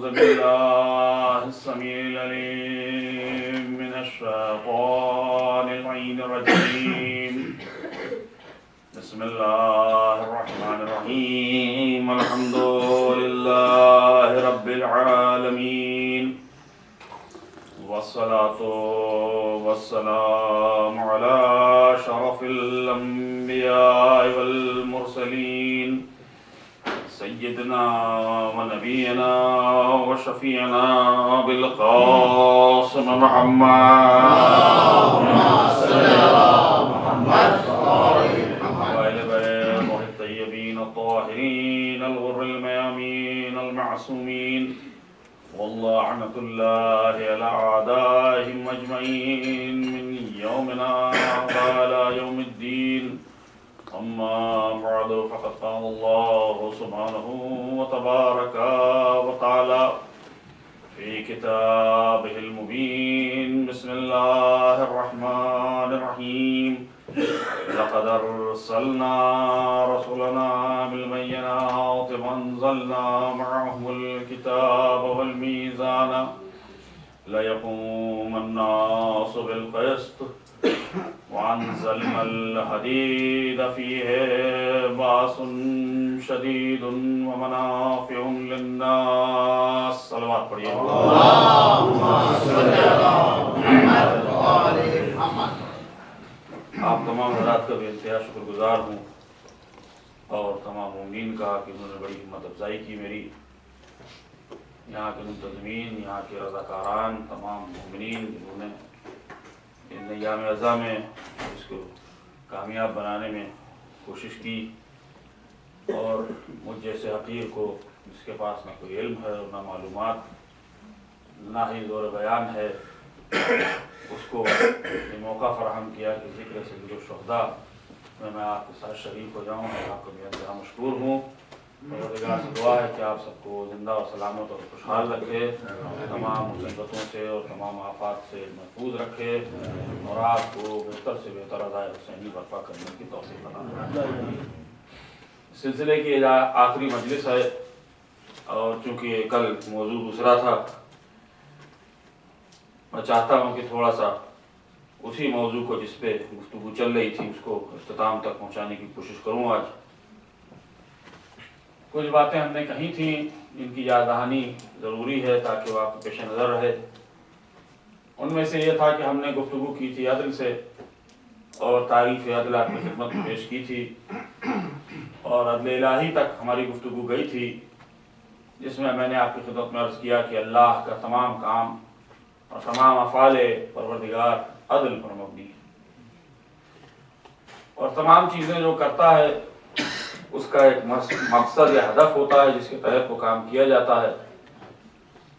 أعوذ بالله السميع العليم من الشيطان اللعين الرجيم بسم الله الرحمن الرحيم الحمد لله رب العالمين والصلاة والسلام على شرف الأنبياء والمرسلين سيدنا ونبينا وشفيعنا بالقاسم محمد وآل بيته الطيبين الطاهرين الغر الميامين المعصومين واللعنة الله على أعدائهم أجمعين من يومنا وإلى يوم الدين. أما بعد فقد قال الله سبحانه وتبارك وتعالى في كتابه المبين بسم الله الرحمن الرحيم لقد أرسلنا رسلنا بالبينات وأنزلنا معهم الكتاب والميزان ليقوم الناس بالقسط وأنزلنا الحديد فيه بأس شديد ومنافع للناس. صلوات پڑھیے. آپ تمام حضرات کا بے انتہا شکر گزار ہوں اور تمام مومنین کا کہ انہوں نے بڑی ہمت افزائی کی میری. یہاں کے منتظمین، یہاں کے رضاکاران، تمام مومنین جنہوں نے ان ایام اعزاء میں اس کو کامیاب بنانے میں کوشش کی اور مجھ جیسے حقیر کو جس کے پاس نہ کوئی علم ہے اور نہ معلومات نہ ہی زور بیان ہے اس کو یہ موقع فراہم کیا کہ ذکر سید الشہداء میں آپ کے ساتھ شریک ہو جاؤں. اور آپ کو بے انتہا مشکور ہوں. پروردگار سے دعا ہے کہ آپ سب کو زندہ و سلامت اور خوشحال رکھے، تمام مصیبتوں سے اور تمام آفات سے محفوظ رکھے اور آپ کو بہتر سے بہتر ادائے حسینی برپا کرنے کی توفیق عطا فرمائے. سلسلے کی آخری مجلس ہے اور چونکہ کل موضوع دوسرا تھا، میں چاہتا ہوں کہ تھوڑا سا اسی موضوع کو جس پہ گفتگو چل رہی تھی اس کو اختتام تک پہنچانے کی کوشش کروں. آج کچھ باتیں ہم نے کہی تھیں جن کی یاد دہانی ضروری ہے تاکہ وہ آپ کو پیش نظر رہے. ان میں سے یہ تھا کہ ہم نے گفتگو کی تھی عدل سے اور تعریف عدل آپ کی خدمت میں پیش کی تھی اور عدل الہی تک ہماری گفتگو گئی تھی جس میں میں نے آپ کی خدمت میں عرض کیا کہ اللہ کا تمام کام اور تمام افعال پروردگار عدل پر مبنی ہے اور تمام چیزیں جو کرتا ہے اس کا ایک مقصد یا ہدف ہوتا ہے جس کے تحت وہ کام کیا جاتا ہے.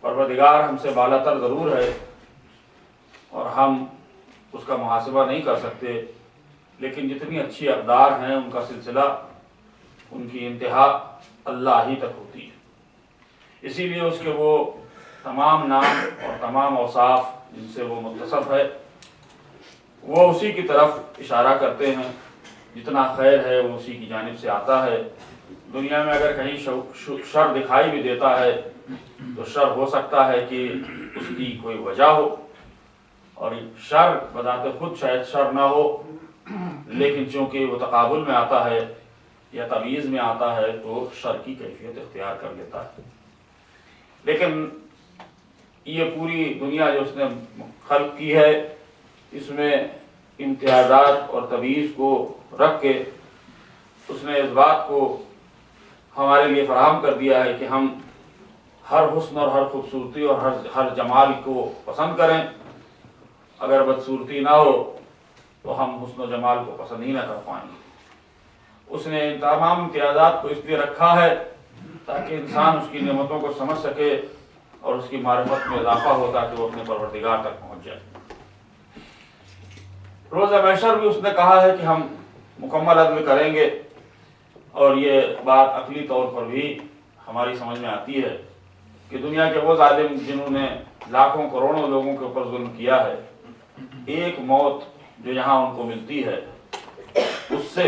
پروردگار ہم سے بالا تر ضرور ہے اور ہم اس کا محاسبہ نہیں کر سکتے، لیکن جتنی اچھی اقدار ہیں ان کا سلسلہ ان کی انتہا اللہ ہی تک ہوتی ہے. اسی لیے اس کے وہ تمام نام اور تمام اوصاف جن سے وہ متصف ہے وہ اسی کی طرف اشارہ کرتے ہیں. جتنا خیر ہے وہ اسی کی جانب سے آتا ہے. دنیا میں اگر کہیں شر دکھائی بھی دیتا ہے تو شر ہو سکتا ہے کہ اس کی کوئی وجہ ہو اور شر بذات خود شاید شر نہ ہو، لیکن چونکہ وہ تقابل میں آتا ہے یا تمیز میں آتا ہے تو شر کی کیفیت اختیار کر لیتا ہے. لیکن یہ پوری دنیا جو اس نے خلق کی ہے اس میں امتیازات اور تمیز کو رکھ کے اس نے اس بات کو ہمارے لیے فراہم کر دیا ہے کہ ہم ہر حسن اور ہر خوبصورتی اور ہر جمال کو پسند کریں. اگر بدصورتی نہ ہو تو ہم حسن و جمال کو پسند ہی نہ کر پائیں گے. اس نے تمام امتیازات کو اس لیے رکھا ہے تاکہ انسان اس کی نعمتوں کو سمجھ سکے اور اس کی معرفت میں اضافہ ہو تاکہ وہ اپنے پروردگار تک پہنچ جائے. روز محشر بھی اس نے کہا ہے کہ ہم مکمل عدل کریں گے اور یہ بات عقلی طور پر بھی ہماری سمجھ میں آتی ہے کہ دنیا کے وہ ظالم جنہوں نے لاکھوں کروڑوں لوگوں کے اوپر ظلم کیا ہے، ایک موت جو یہاں ان کو ملتی ہے اس سے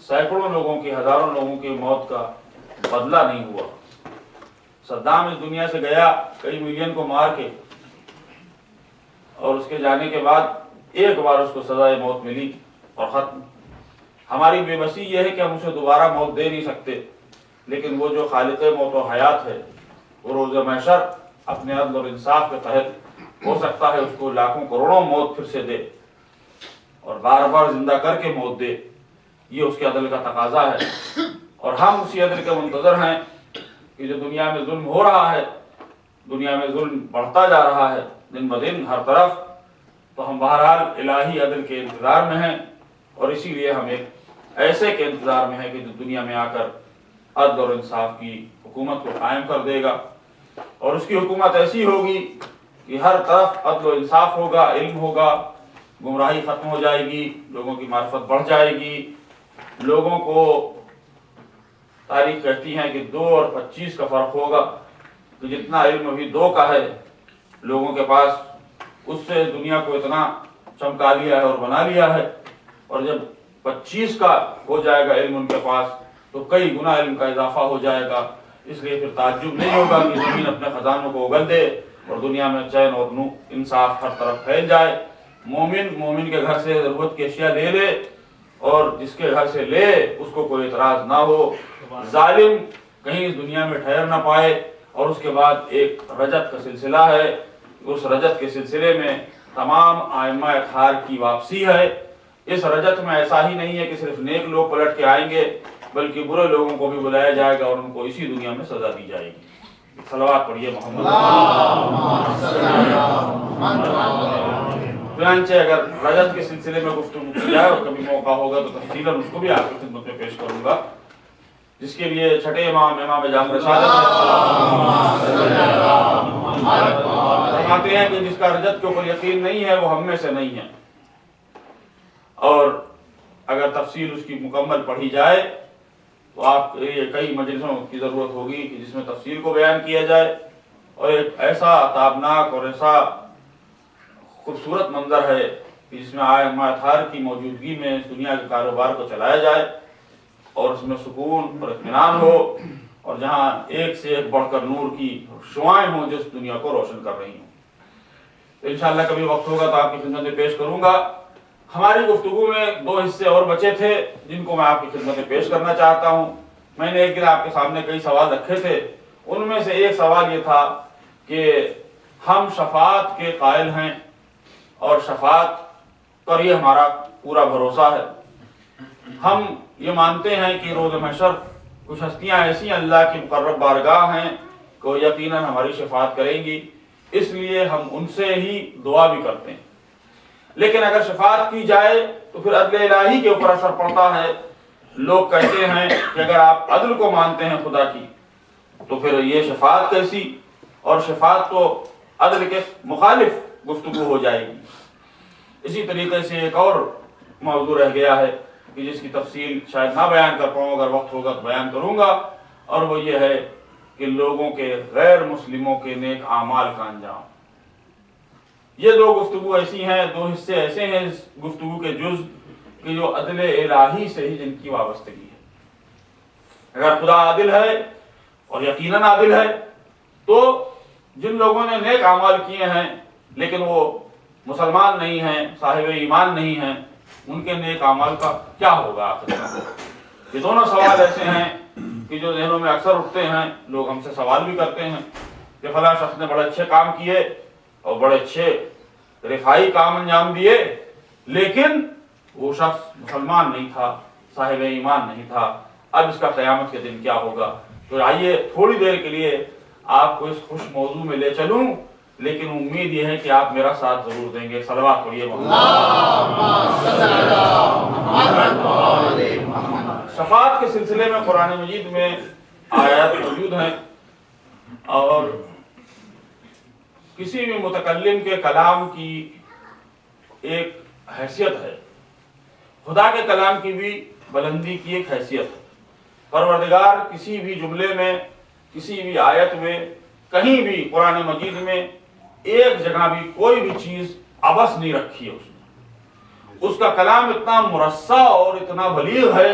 سینکڑوں لوگوں کی، ہزاروں لوگوں کی موت کا بدلہ نہیں ہوا. सद्दाम इस दुनिया से गया कई मिलियन को मार के, और उसके जाने के बाद एक बार उसको सजाए मौत मिली और खत्म। हमारी बेबसी ये है कि हम उसे दोबारा मौत दे नहीं सकते, लेकिन वो जो खालिक़े मौत और हयात है वो रोज़ महशर अपने अदल और इंसाफ के तहत हो सकता है उसको लाखों करोड़ों मौत फिर से दे और बार बार जिंदा करके मौत दे। ये उसके अदल का तकाजा है और हम उसी अदल के मुंतज़र हैं कि जो दुनिया में जुल्म हो रहा है, दुनिया में जुल्म बढ़ता जा रहा है दिन ब दिन हर तरफ, तो हम बहरहाल इलाही अदल के इंतज़ार में हैं और इसीलिए हम एक ऐसे के इंतज़ार में हैं कि जो दुनिया में आकर अदल और इंसाफ की हुकूमत को कायम कर देगा। और उसकी हुकूमत ऐसी होगी कि हर तरफ अदल और इंसाफ होगा, इल्म होगा, गुमराही ख़त्म हो जाएगी, लोगों की मार्फत बढ़ जाएगी। लोगों को तारीख कहती है कि 2 और 25 का फ़र्क होगा, तो जितना इल्म अभी 2 का है लोगों के पास, उससे दुनिया को इतना चमका लिया है और बना लिया है। और जब 25 का हो जाएगा इल्म उनके पास, तो कई गुना इल्म का इजाफा हो जाएगा। इसलिए फिर ताज्जुब नहीं होगा कि ज़मीन अपने ख़जानों को उगल दे और दुनिया में चैन और इंसाफ हर तरफ फैल जाए। मोमिन के घर से ज़रूरत की अशिया ले ले और जिसके घर से ले उसको कोई एतराज़ ना हो, जालिम कहीं इस दुनिया में ठहर ना पाए। और उसके बाद एक रजत का सिलसिला है, उस रजत के सिलसिले में तमाम आइम्मा अतहार की वापसी है। इस रजत में ऐसा ही नहीं है कि सिर्फ नेक लोग पलट के आएंगे, बल्कि बुरे लोगों को भी बुलाया जाएगा और उनको इसी दुनिया में सजा दी जाएगी। सलवात पढ़िए मोहम्मद। चुनांचे अगर रजत के सिलसिले में गुफ्तगू की जाए और कभी मौका होगा तो तफसीलन उसको भी आपकी खिदमत में पेश करूंगा, जिसके लिए छठे इमाम जाफर सादिक फरमाते हैं कि जिसका रजत के ऊपर यकीन नहीं है वो हम में से नहीं है। और अगर तफसील उसकी मुकम्मल पढ़ी जाए तो आप कई मजलिसों की ज़रूरत होगी कि जिसमें तफसील को बयान किया जाए और एक ऐसा ताबनाक और ऐसा खूबसूरत मंजर है कि जिसमें आइम्मा अतहार की मौजूदगी में इस दुनिया के कारोबार को चलाया जाए और उसमें सुकून और इत्मीनान हो और जहाँ एक से एक बढ़कर नूर की शुआएं हों जो इस दुनिया को रोशन कर रही हों। तो इंशाअल्लाह कभी वक्त होगा तो आपकी खिदमत में पेश करूंगा। हमारी गुफ्तगू में 2 हिस्से और बचे थे जिनको मैं आपकी खिदमत में पेश करना चाहता हूँ। मैंने एक दिन आपके सामने कई सवाल रखे थे, उनमें से एक सवाल ये था कि हम शफाअत के कायल हैं और शफाअत पर ये हमारा पूरा भरोसा है। हम ये मानते हैं कि रोज़ महशर कुछ हस्तियाँ ऐसी अल्लाह की मुकर्रब बारगाह हैं कि यकीनन हमारी शफाअत करेंगी, इसलिए हम उनसे ही दुआ भी करते हैं। लेकिन अगर शफाअत की जाए तो फिर अदल इलाही के ऊपर असर पड़ता है। लोग कहते हैं कि अगर आप अदल को मानते हैं खुदा की तो फिर ये शफाअत कैसी, और शफाअत तो अदल के मुखालिफ गुफ्तगू हो जाएगी। इसी तरीके से एक और मौजू रह गया है कि जिसकी तफसील शायद ना बयान कर पाऊँ, अगर वक्त होगा तो बयान करूँगा, और वो ये है कि लोगों के गैर मुस्लिमों के नेक आमाल का अंजाम। ये 2 गुफ्तगू ऐसी हैं, 2 हिस्से ऐसे हैं इस गुफ्तगू के जुज़ कि जो अदल इलाही से ही जिनकी वाबस्तगी है। अगर खुदा आदिल है और यकीनन आदिल है तो जिन लोगों ने नेक आमाल किए हैं लेकिन वो मुसलमान नहीं हैं, साहिब ईमान नहीं हैं, उनके नेक आमाल का क्या होगा आखिर? ये दोनों सवाल ऐसे हैं कि जो ज़हनों में अक्सर उठते हैं। लोग हमसे सवाल भी करते हैं कि फलां शख्स ने बड़े अच्छे काम किए और बड़े अच्छे रिफाई काम अंजाम दिए, लेकिन वो शख्स मुसलमान नहीं था, साहिब ईमान नहीं था। अब इसका क़यामत के दिन क्या होगा? तो आइए थोड़ी देर के लिए आपको इस खुश मौजू में ले चलूं, लेकिन उम्मीद ये है कि आप मेरा साथ जरूर देंगे। सलवात पढ़िए। शफाअत के सिलसिले में कुरान मजीद में आयत मौजूद हैं और किसी भी मुतकल्लिम के कलाम की एक हैसियत है, खुदा के कलाम की भी बुलंदी की एक हैसियत है। परवरदिगार किसी भी जुमले में, किसी भी आयत में, कहीं भी कुरान मजीद में एक जगह भी कोई भी चीज अबस नहीं रखी है। उसने उसका कलाम इतना मुरस्सा और इतना बलीग है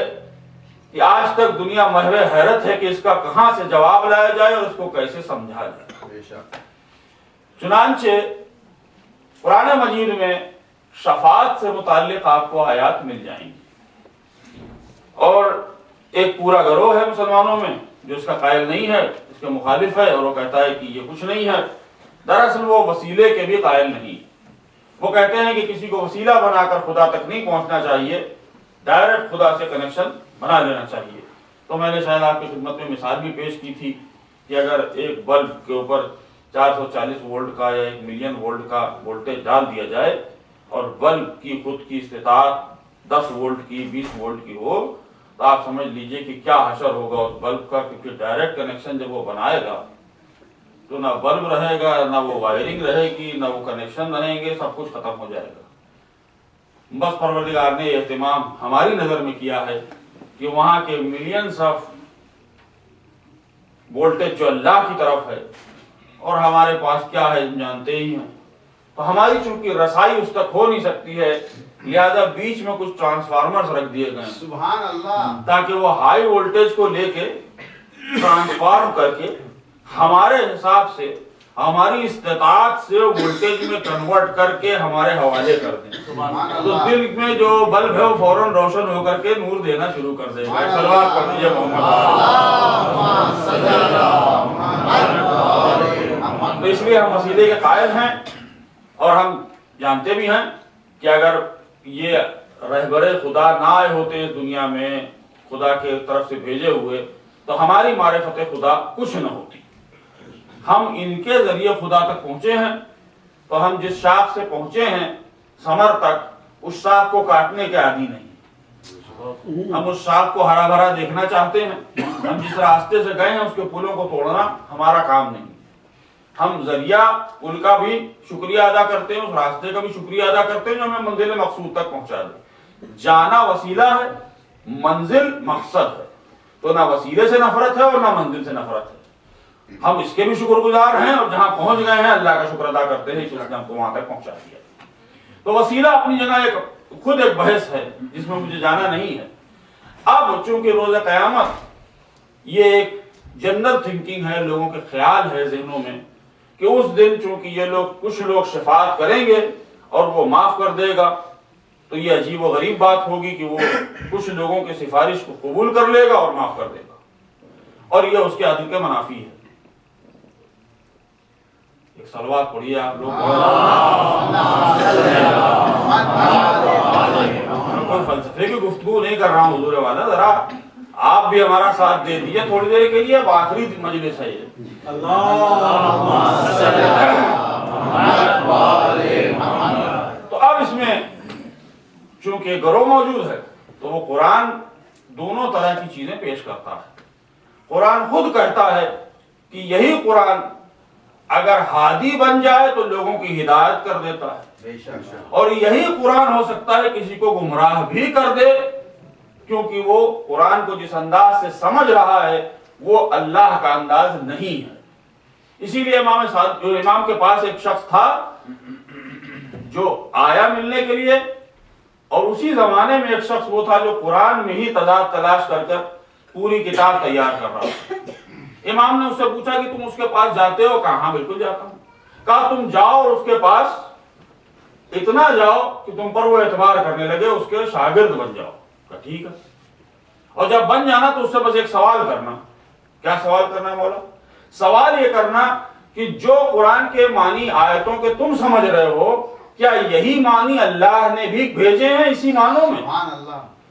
کہ آج تک دنیا محو حیرت ہے کہ اس کا کہاں سے جواب لایا جائے اور اس کو کیسے سمجھا جائے۔ چنانچہ قرآن مجید میں شفاعت سے متعلق آپ کو آیات مل جائیں گی، اور ایک پورا گروہ ہے مسلمانوں میں جو اس کا قائل نہیں ہے، اس کے مخالف ہے، اور وہ کہتا ہے کہ یہ کچھ نہیں ہے۔ دراصل وہ وسیلے کے بھی قائل نہیں، وہ کہتے ہیں کہ کسی کو وسیلہ بنا کر خدا تک نہیں پہنچنا چاہیے، ڈائریکٹ خدا سے کنیکشن بنا لینا چاہیے۔ تو میں نے شاید آپ کی خدمت میں مثال بھی پیش کی تھی کہ اگر ایک بلب کے اوپر 440 وولٹ کا یا 1 ملین وولٹ کا وولٹیج ڈال دیا جائے اور بلب کی خود کی استطاعت 10 وولٹ کی 20 وولٹ کی ہو، تو آپ سمجھ لیجئے کہ کیا حشر ہوگا اس بلب کا، کیونکہ ڈائریکٹ کنیکشن جب وہ بنائے گا تو نہ بلب رہے گا، نہ وہ وائرنگ رہے گی، نہ وہ کنیکشن رہیں گے، سب کچھ ختم ہو جائے گا۔ بس پروردگار نے اہتمام ہماری نظر میں کیا ہے کہ وہاں کے ملینز آف وولٹیج جو اللہ کی طرف ہے اور ہمارے پاس کیا ہے جانتے ہی ہیں، تو ہماری چونکہ رسائی اس تک ہو نہیں سکتی ہے، لہذا بیچ میں کچھ ٹرانسفارمرز رکھ دیے گئے ہیں، سبحان اللہ، تاکہ وہ ہائی وولٹیج کو لے کے ٹرانسفارم کر کے ہمارے حساب سے ہماری استطاعت سے وولٹیج میں کنورٹ کر کے ہمارے حوالے کر دیں۔ تو دل میں جو بلب ہے وہ فوراً روشن ہو کر کے نور دینا شروع کر دے گا۔ صلوات پڑھ دیجیے محمد۔ تو اس لیے ہم وسیلے کے قائل ہیں، اور ہم جانتے بھی ہیں کہ اگر یہ رہبر خدا نہ آئے ہوتے اس دنیا میں خدا کے طرف سے بھیجے ہوئے، تو ہماری معرفت خدا کچھ نہ ہوتی۔ ہم ان کے ذریعے خدا تک پہنچے ہیں، تو ہم جس شاخ سے پہنچے ہیں ثمر تک، اس شاخ کو کاٹنے کے عادی نہیں، ہم اس شاخ کو ہرا بھرا دیکھنا چاہتے ہیں۔ ہم جس راستے سے گئے ہیں اس کے پلوں کو توڑنا ہمارا کام نہیں، ہم ذریعہ ان کا بھی شکریہ ادا کرتے ہیں، اس راستے کا بھی شکریہ ادا کرتے ہیں جو ہمیں منزل مقصود تک پہنچا دے۔ جانا وسیلہ ہے، منزل مقصد ہے، تو نہ وسیلے سے نفرت ہے اور نہ منزل سے نفرت ہے۔ ہم اس کے بھی شکر گزار ہیں، اور جہاں پہنچ گئے ہیں اللہ کا شکر ادا کرتے ہیں کہ اس نے ہم کو وہاں تک پہنچا دیا۔ تو وسیلہ اپنی جگہ خود ایک بحث ہے جس میں مجھے جانا نہیں ہے۔ اب چونکہ روز قیامت یہ ایک جنرل تھنکنگ ہے، لوگوں کے خیال ہے ذہنوں میں کہ اس دن چونکہ یہ لوگ کچھ لوگ شفاعت کریں گے اور وہ معاف کر دے گا، تو یہ عجیب و غریب بات ہوگی کہ وہ کچھ لوگوں کی سفارش کو قبول کر لے گا اور معاف کر دے گا، اور یہ اس کے عدل کے منافی ہے۔ ایک صلوات پڑھیے آپ لوگ۔ کوئی فلسفے کی گفتگو نہیں کر رہا ہوں حضور والا، ذرا آپ بھی ہمارا ساتھ دے دیجیے تھوڑی دیر کے لیے، اب آخری مجلس ہے یہ۔ تو اب اس میں چونکہ گروہ موجود ہے تو وہ قرآن دونوں طرح کی چیزیں پیش کرتا ہے۔ قرآن خود کہتا ہے کہ یہی قرآن اگر ہادی بن جائے تو لوگوں کی ہدایت کر دیتا ہے، اور یہی قرآن ہو سکتا ہے کسی کو گمراہ بھی کر دے، کیونکہ وہ قرآن کو جس انداز سے سمجھ رہا ہے وہ اللہ کا انداز نہیں ہے۔ اسی لیے امام کے پاس ایک شخص تھا جو آیا ملنے کے لیے، اور اسی زمانے میں ایک شخص وہ تھا جو قرآن میں ہی تضاد تلاش کر کر پوری کتاب تیار کر رہا تھا۔ امام نے اس سے پوچھا کہ تم اس کے پاس جاتے ہو؟ کہا ہاں بالکل جاتا ہوں۔ کہا تم جاؤ اور اس کے پاس اتنا جاؤ کہ تم پر وہ اعتبار کرنے لگے، اس کے شاگرد بن جاؤ۔ کہا ٹھیک ہے، اور جب بن جانا تو اس سے بس ایک سوال کرنا۔ کیا سوال کرنا ہے مولا؟ سوال یہ کرنا کہ جو قرآن کے معنی آیتوں کے تم سمجھ رہے ہو، کیا یہی معنی اللہ نے بھی بھیجے ہیں اسی معنوں میں؟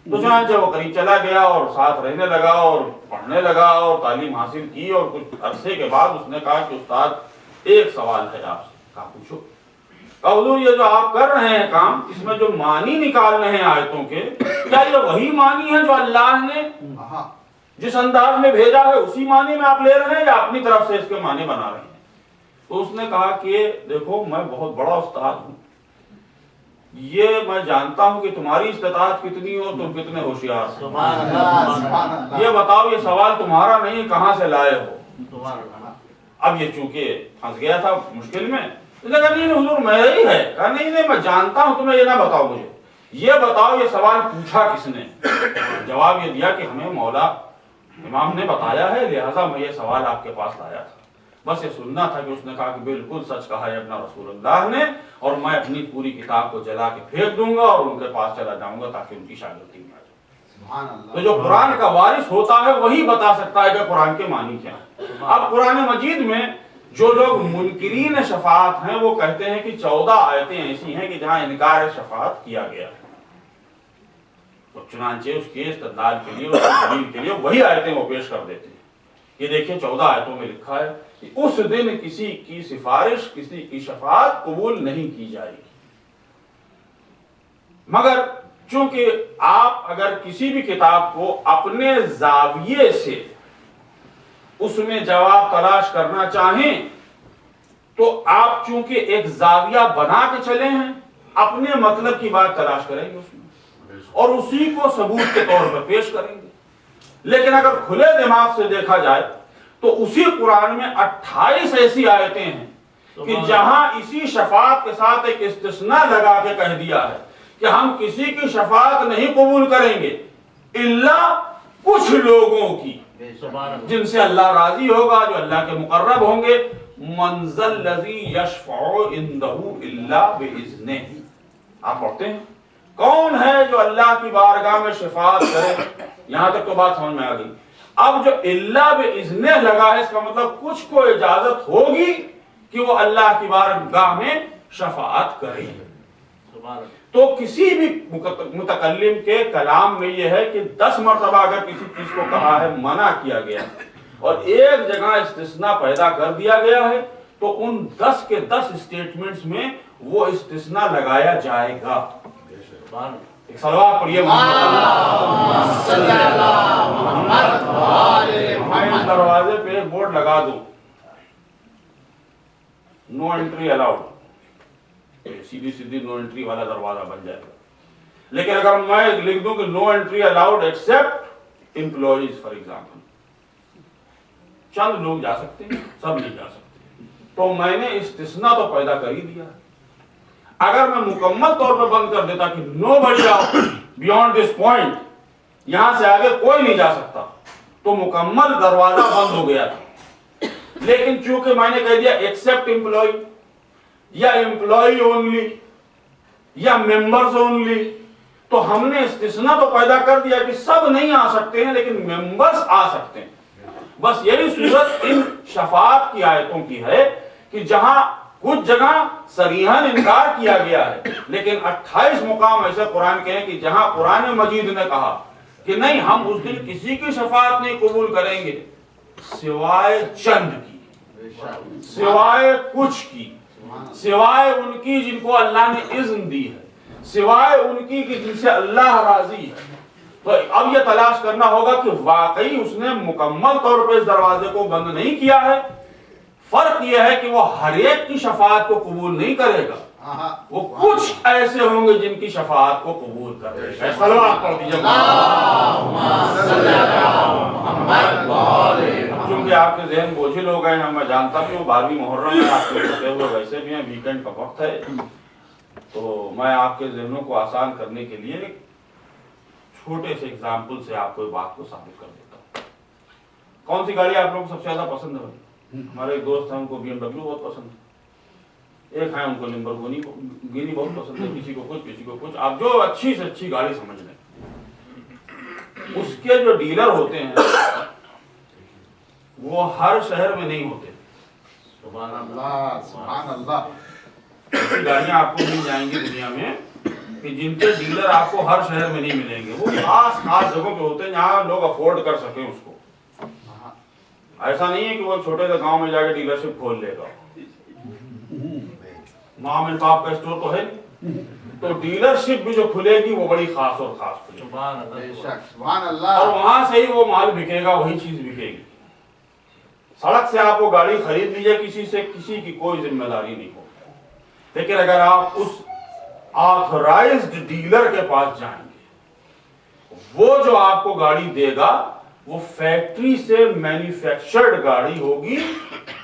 تو چنانچہ وہ قریب چلا گیا اور ساتھ رہنے لگا اور پڑھنے لگا اور تعلیم حاصل کی، اور کچھ عرصے کے بعد اس نے کہا کہ استاد ایک سوال ہے آپ سے۔ کہا پوچھو۔ کہا حضور یہ جو آپ کر رہے ہیں کام، اس میں جو معنی نکال رہے ہیں آیتوں کے، کیا یہ وہی معنی ہے جو اللہ نے جس انداز میں بھیجا ہے اسی معنی میں آپ لے رہے ہیں، یا اپنی طرف سے اس کے معنی بنا رہے ہیں؟ تو اس نے کہا کہ دیکھو میں بہت بڑا استاد ہوں، یہ میں جانتا ہوں کہ تمہاری استطاعت کتنی ہو، تم کتنے ہوشیار ہو، یہ بتاؤ یہ سوال تمہارا نہیں، کہاں سے لائے ہو؟ اب یہ چونکہ پھنس گیا تھا مشکل میں، اس نے کہا نہیں حضور میرا ہی ہے۔ کہا نہیں میں جانتا ہوں، تمہیں یہ نہ بتاؤ مجھے، یہ بتاؤ یہ سوال پوچھا کس نے؟ جواب یہ دیا کہ ہمیں مولا امام نے بتایا ہے، لہٰذا میں یہ سوال آپ کے پاس لایا تھا۔ بس یہ سننا تھا کہ اس نے کہا کہ بالکل سچ کہا ہے ابن رسول اللہ نے، اور میں اپنی پوری کتاب کو جلا کے پھینک دوں گا اور ان کے پاس چلا جاؤں گا تاکہ ان کی شاگردی میں آ جائے۔ تو جو قرآن کا وارث ہوتا ہے وہی بتا سکتا ہے کہ قرآن کے معنی کیا ہے۔ اب قرآن مجید میں جو لوگ منکرین شفاعت ہیں وہ کہتے ہیں کہ 14 آیتیں ایسی ہیں کہ جہاں انکار شفاعت کیا گیا ہے، تو چنانچہ اس کے استدلال کے لیے، اس کی دلیل کے لیے وہی آیتیں وہ پیش کر دیتے ہیں۔ یہ دیکھیں 14 آیتوں میں لکھا ہے کہ اس دن کسی کی سفارش، کسی کی شفاعت قبول نہیں کی جائے گی، مگر چونکہ آپ اگر کسی بھی کتاب کو اپنے زاویے سے اس میں جواب تلاش کرنا چاہیں تو آپ چونکہ ایک زاویہ بنا کے چلے ہیں، اپنے مطلب کی بات تلاش کریں گے اس میں اور اسی کو ثبوت کے طور پر پیش کریں گے۔ لیکن اگر کھلے دماغ سے دیکھا جائے تو اسی قرآن میں 28 ایسی آیتیں ہیں کہ جہاں اسی شفاعت کے ساتھ ایک استثناء لگا کے کہہ دیا ہے کہ ہم کسی کی شفاعت نہیں قبول کریں گے الا کچھ لوگوں کی جن سے اللہ راضی ہوگا، جو اللہ کے مقرب ہوں گے۔ من ذا الذی یشفع عندہ الا باذنہ، آپ پڑھتے ہیں کون ہے جو اللہ کی بارگاہ میں شفاعت کرے؟ یہاں تک تو بات سمجھ میں آ گئی۔ اب جو الا باذنہ لگا ہے اس کا مطلب کچھ کو اجازت ہوگی کہ وہ اللہ کی بارگاہ میں شفاعت کرے۔ تو کسی بھی متکلم کے کلام میں یہ ہے کہ 10 مرتبہ اگر کسی چیز کو کہا ہے، منع کیا گیا اور ایک جگہ استثناء پیدا کر دیا گیا ہے تو ان 10 کے 10 اسٹیٹمنٹس میں وہ استثناء لگایا جائے گا۔ ایک صلوات پڑھیے محمد۔ دروازے پہ ایک بورڈ لگا دو، نو انٹری الاؤڈ، سیدھی سیدھی نو انٹری والا دروازہ بن جائے گا۔ لیکن اگر میں لکھ دوں کہ no entry allowed except employees for example, چند لوگ جا سکتے ہیں، سب نہیں جا سکتے، تو میں نے استثناء تو پیدا کر ہی دیا۔ اگر میں مکمل طور پر بند کر دیتا کہ نو بڈی بیونڈ دس پوائنٹ، یہاں سے آگے کوئی نہیں جا سکتا، تو مکمل دروازہ بند ہو گیا تھا۔ لیکن چونکہ میں نے کہہ دیا ایکسپٹ امپلائی یا امپلائی اونلی یا ممبرز اونلی، تو ہم نے استثناء تو پیدا کر دیا کہ سب نہیں آ سکتے ہیں لیکن ممبرز آ سکتے ہیں۔ بس یہی صورت ان شفاعت کی آیتوں کی ہے کہ جہاں کچھ جگہ صریحاً انکار کیا گیا ہے، لیکن 28 مقام ایسے قرآن کے ہیں کہ جہاں قرآن مجید نے کہا کہ نہیں، ہم اس دن کسی کی شفاعت نہیں قبول کریں گے سوائے چند کی، سوائے کچھ کی، سوائے ان کی جن کو اللہ نے اذن دی ہے، سوائے ان کی کہ جن سے اللہ راضی ہے۔ تو اب یہ تلاش کرنا ہوگا کہ واقعی اس نے مکمل طور پہ اس دروازے کو بند نہیں کیا ہے۔ فرق یہ ہے کہ وہ ہر ایک کی شفاعت کو قبول نہیں کرے گا، وہ کچھ ایسے ہوں گے جن کی شفاعت کو قبول کرے گا۔ صلوات پڑھ دیجیے۔ چونکہ آپ کے ذہن بوجھل ہو گئے ہیں، میں جانتا بھی ہوں 12ویں محرم میں آپ کے چھوٹے ہوئے ویسے بھی ہیں، ویکنڈ کا وقت ہے، تو میں آپ کے ذہنوں کو آسان کرنے کے لیے ایک چھوٹے سے اگزامپل سے آپ کو بات کو ثابت کر دیتا ہوں۔ کون سی گاڑی آپ لوگوں کو سب سے زیادہ پسند ہے؟ ہمارے ایک دوست ہیں، ان کو BMW بہت پسند ہے، ایک ہیں ان کو لیمبورگینی بہت پسند ہے، کسی کو کچھ کسی کو کچھ، آپ جو اچھی سے اچھی گاڑی سمجھ لیں۔ اس کے جو ڈیلر ہوتے ہیں وہ ہر شہر میں نہیں ہوتے۔ سبحان اللہ، سبحان اللہ۔ ایسی گاڑیاں آپ کو مل جائیں گی دنیا میں کہ جن کے ڈیلر آپ کو ہر شہر میں نہیں ملیں گے، وہ خاص خاص جگہوں پہ ہوتے ہیں جہاں لوگ افورڈ کر سکیں اس کو۔ ایسا نہیں ہے کہ وہ چھوٹے سے گاؤں میں جا کے ڈیلرشپ کھول لے گا، مام اینڈ پاپ کا اسٹور تو ہے نہیں، تو ڈیلرشپ بھی جو کھلے گی وہ بڑی خاص اور خاص کھلے گی، سبحان اللہ، اور وہاں سے ہی وہ مال بکے گا، وہی چیز بکے گی۔ سڑک سے آپ وہ گاڑی خرید لیجئے کسی سے، کسی کی کوئی ذمہ داری نہیں ہوگی، لیکن اگر آپ اس آتھورائزڈ ڈیلر کے پاس جائیں گے، وہ جو آپ کو گاڑی دے گا وہ فیکٹری سے مینوفیکچرڈ گاڑی ہوگی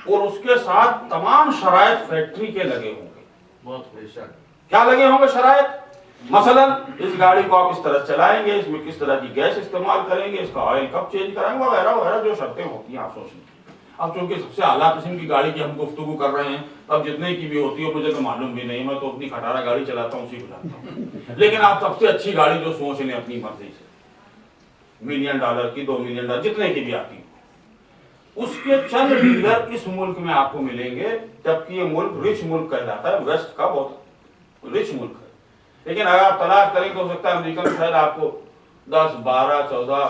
اور اس کے ساتھ تمام شرائط فیکٹری کے لگے ہوں گے۔ بہت بے شک۔ کیا لگے ہوں گے شرائط؟ मसलन इस गाड़ी को आप इस तरह चलाएंगे, इसमें किस तरह की गैस इस्तेमाल करेंगे, इसका ऑयल कब चेंज कराएंगे, वगैरह वगैरह जो शर्तें होती हैं आप सोच लीजिए। अब चूंकि सबसे आला किस्म की गाड़ी की हम गुफ्तगू कर रहे हैं, अब जितने की भी होती है मुझे तो मालूम भी नहीं, मैं तो अपनी खटारा गाड़ी चलाता हूँ, उसी को चलाता हूँ। लेकिन आप सबसे अच्छी गाड़ी जो सोच लें अपनी मर्जी से, $1 मिलियन की, $2 मिलियन, जितने की भी आती हो, उसके चंद डीलर इस मुल्क में आपको मिलेंगे, जबकि ये मुल्क रिच मुल्क कहलाता है, वेस्ट का बहुत रिच मुल्क है। लेकिन अगर आप तलाश करें तो हो सकता है अमेरिका में शायद आपको 10, 12, 14,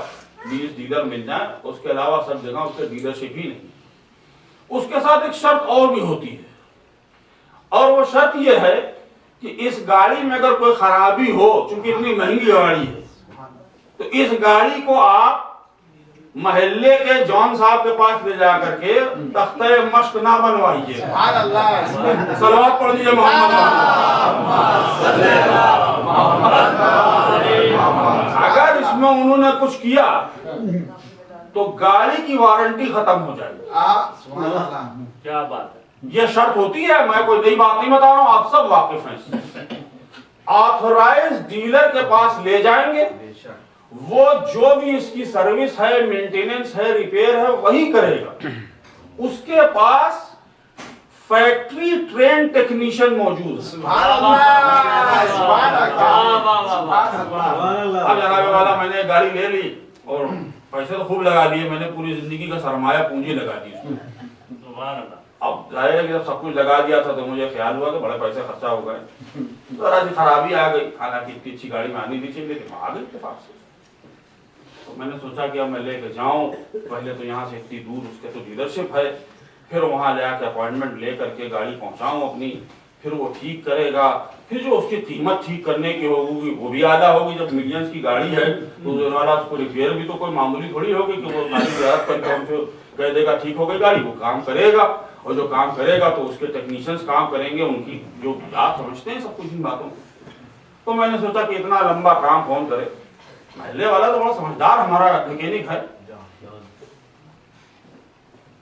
20 डीलर मिल जाए, उसके अलावा सब जगह उसके डीलरशिप ही नहीं। उसके साथ एक शर्त और भी होती है, और वो शर्त ये है कि इस गाड़ी में अगर कोई खराबी हो, चूंकि इतनी महंगी गाड़ी है, तो इस गाड़ी को आप महल्ले के जॉन साहब के पास ले जा करके तख्ते मश्क ना बनवाइए। सलवात पढ़ लीजिए मोहम्मद। अगर इसमें उन्होंने कुछ किया तो गाड़ी की वारंटी खत्म हो जाएगी। क्या बात है, ये शर्त होती है, मैं कोई नई बात नहीं बता रहा हूं, आप सब वाकिफ हैं। ऑथराइज्ड डीलर के पास ले जाएंगे, वो जो भी इसकी सर्विस है, मेंटेनेंस है, रिपेयर है, वही करेगा। उसके पास फैक्ट्री ट्रेन टेक्नीशियन मौजूद है। अब जनाबे वाला मैंने गाड़ी ले ली और पैसे तो खूब लगा लिए, मैंने पूरी जिंदगी का सरमाया पूंजी लगा दी उसमें। अब जाहिर है कि जब सब कुछ लगा दिया था तो मुझे ख्याल हुआ कि बड़े पैसे खर्चा हो गए, जरा सी खराबी आ गई, हालांकि इतनी अच्छी गाड़ी में आनी नहीं चाहिए, लेकिन आ गई इत्तेफाक से। तो मैंने सोचा कि अब मैं लेके जाऊं, पहले तो यहाँ से इतनी दूर उसके तो डीलरशिप है, फिर वहां ले आके अपॉइंटमेंट ले करके गाड़ी पहुंचाऊं अपनी, फिर वो ठीक करेगा, फिर जो उसकी कीमत ठीक करने की होगी वो भी आधा होगी। जब मिलियंस की गाड़ी है तो वाला उसको रिपेयर भी तो कोई मामूली थोड़ी होगी कि वो गाड़ी रियायत करके हमसे कह देगा ठीक हो गई गाड़ी, वो काम करेगा, और जो काम करेगा तो उसके टेक्नीशियंस काम करेंगे, उनकी जो आप समझते हैं सब कुछ इन बातों को। तो मैंने सोचा कि इतना लंबा काम कौन करे, महल्ले वाला तो बड़ा समझदार हमारा मैकेनिक है।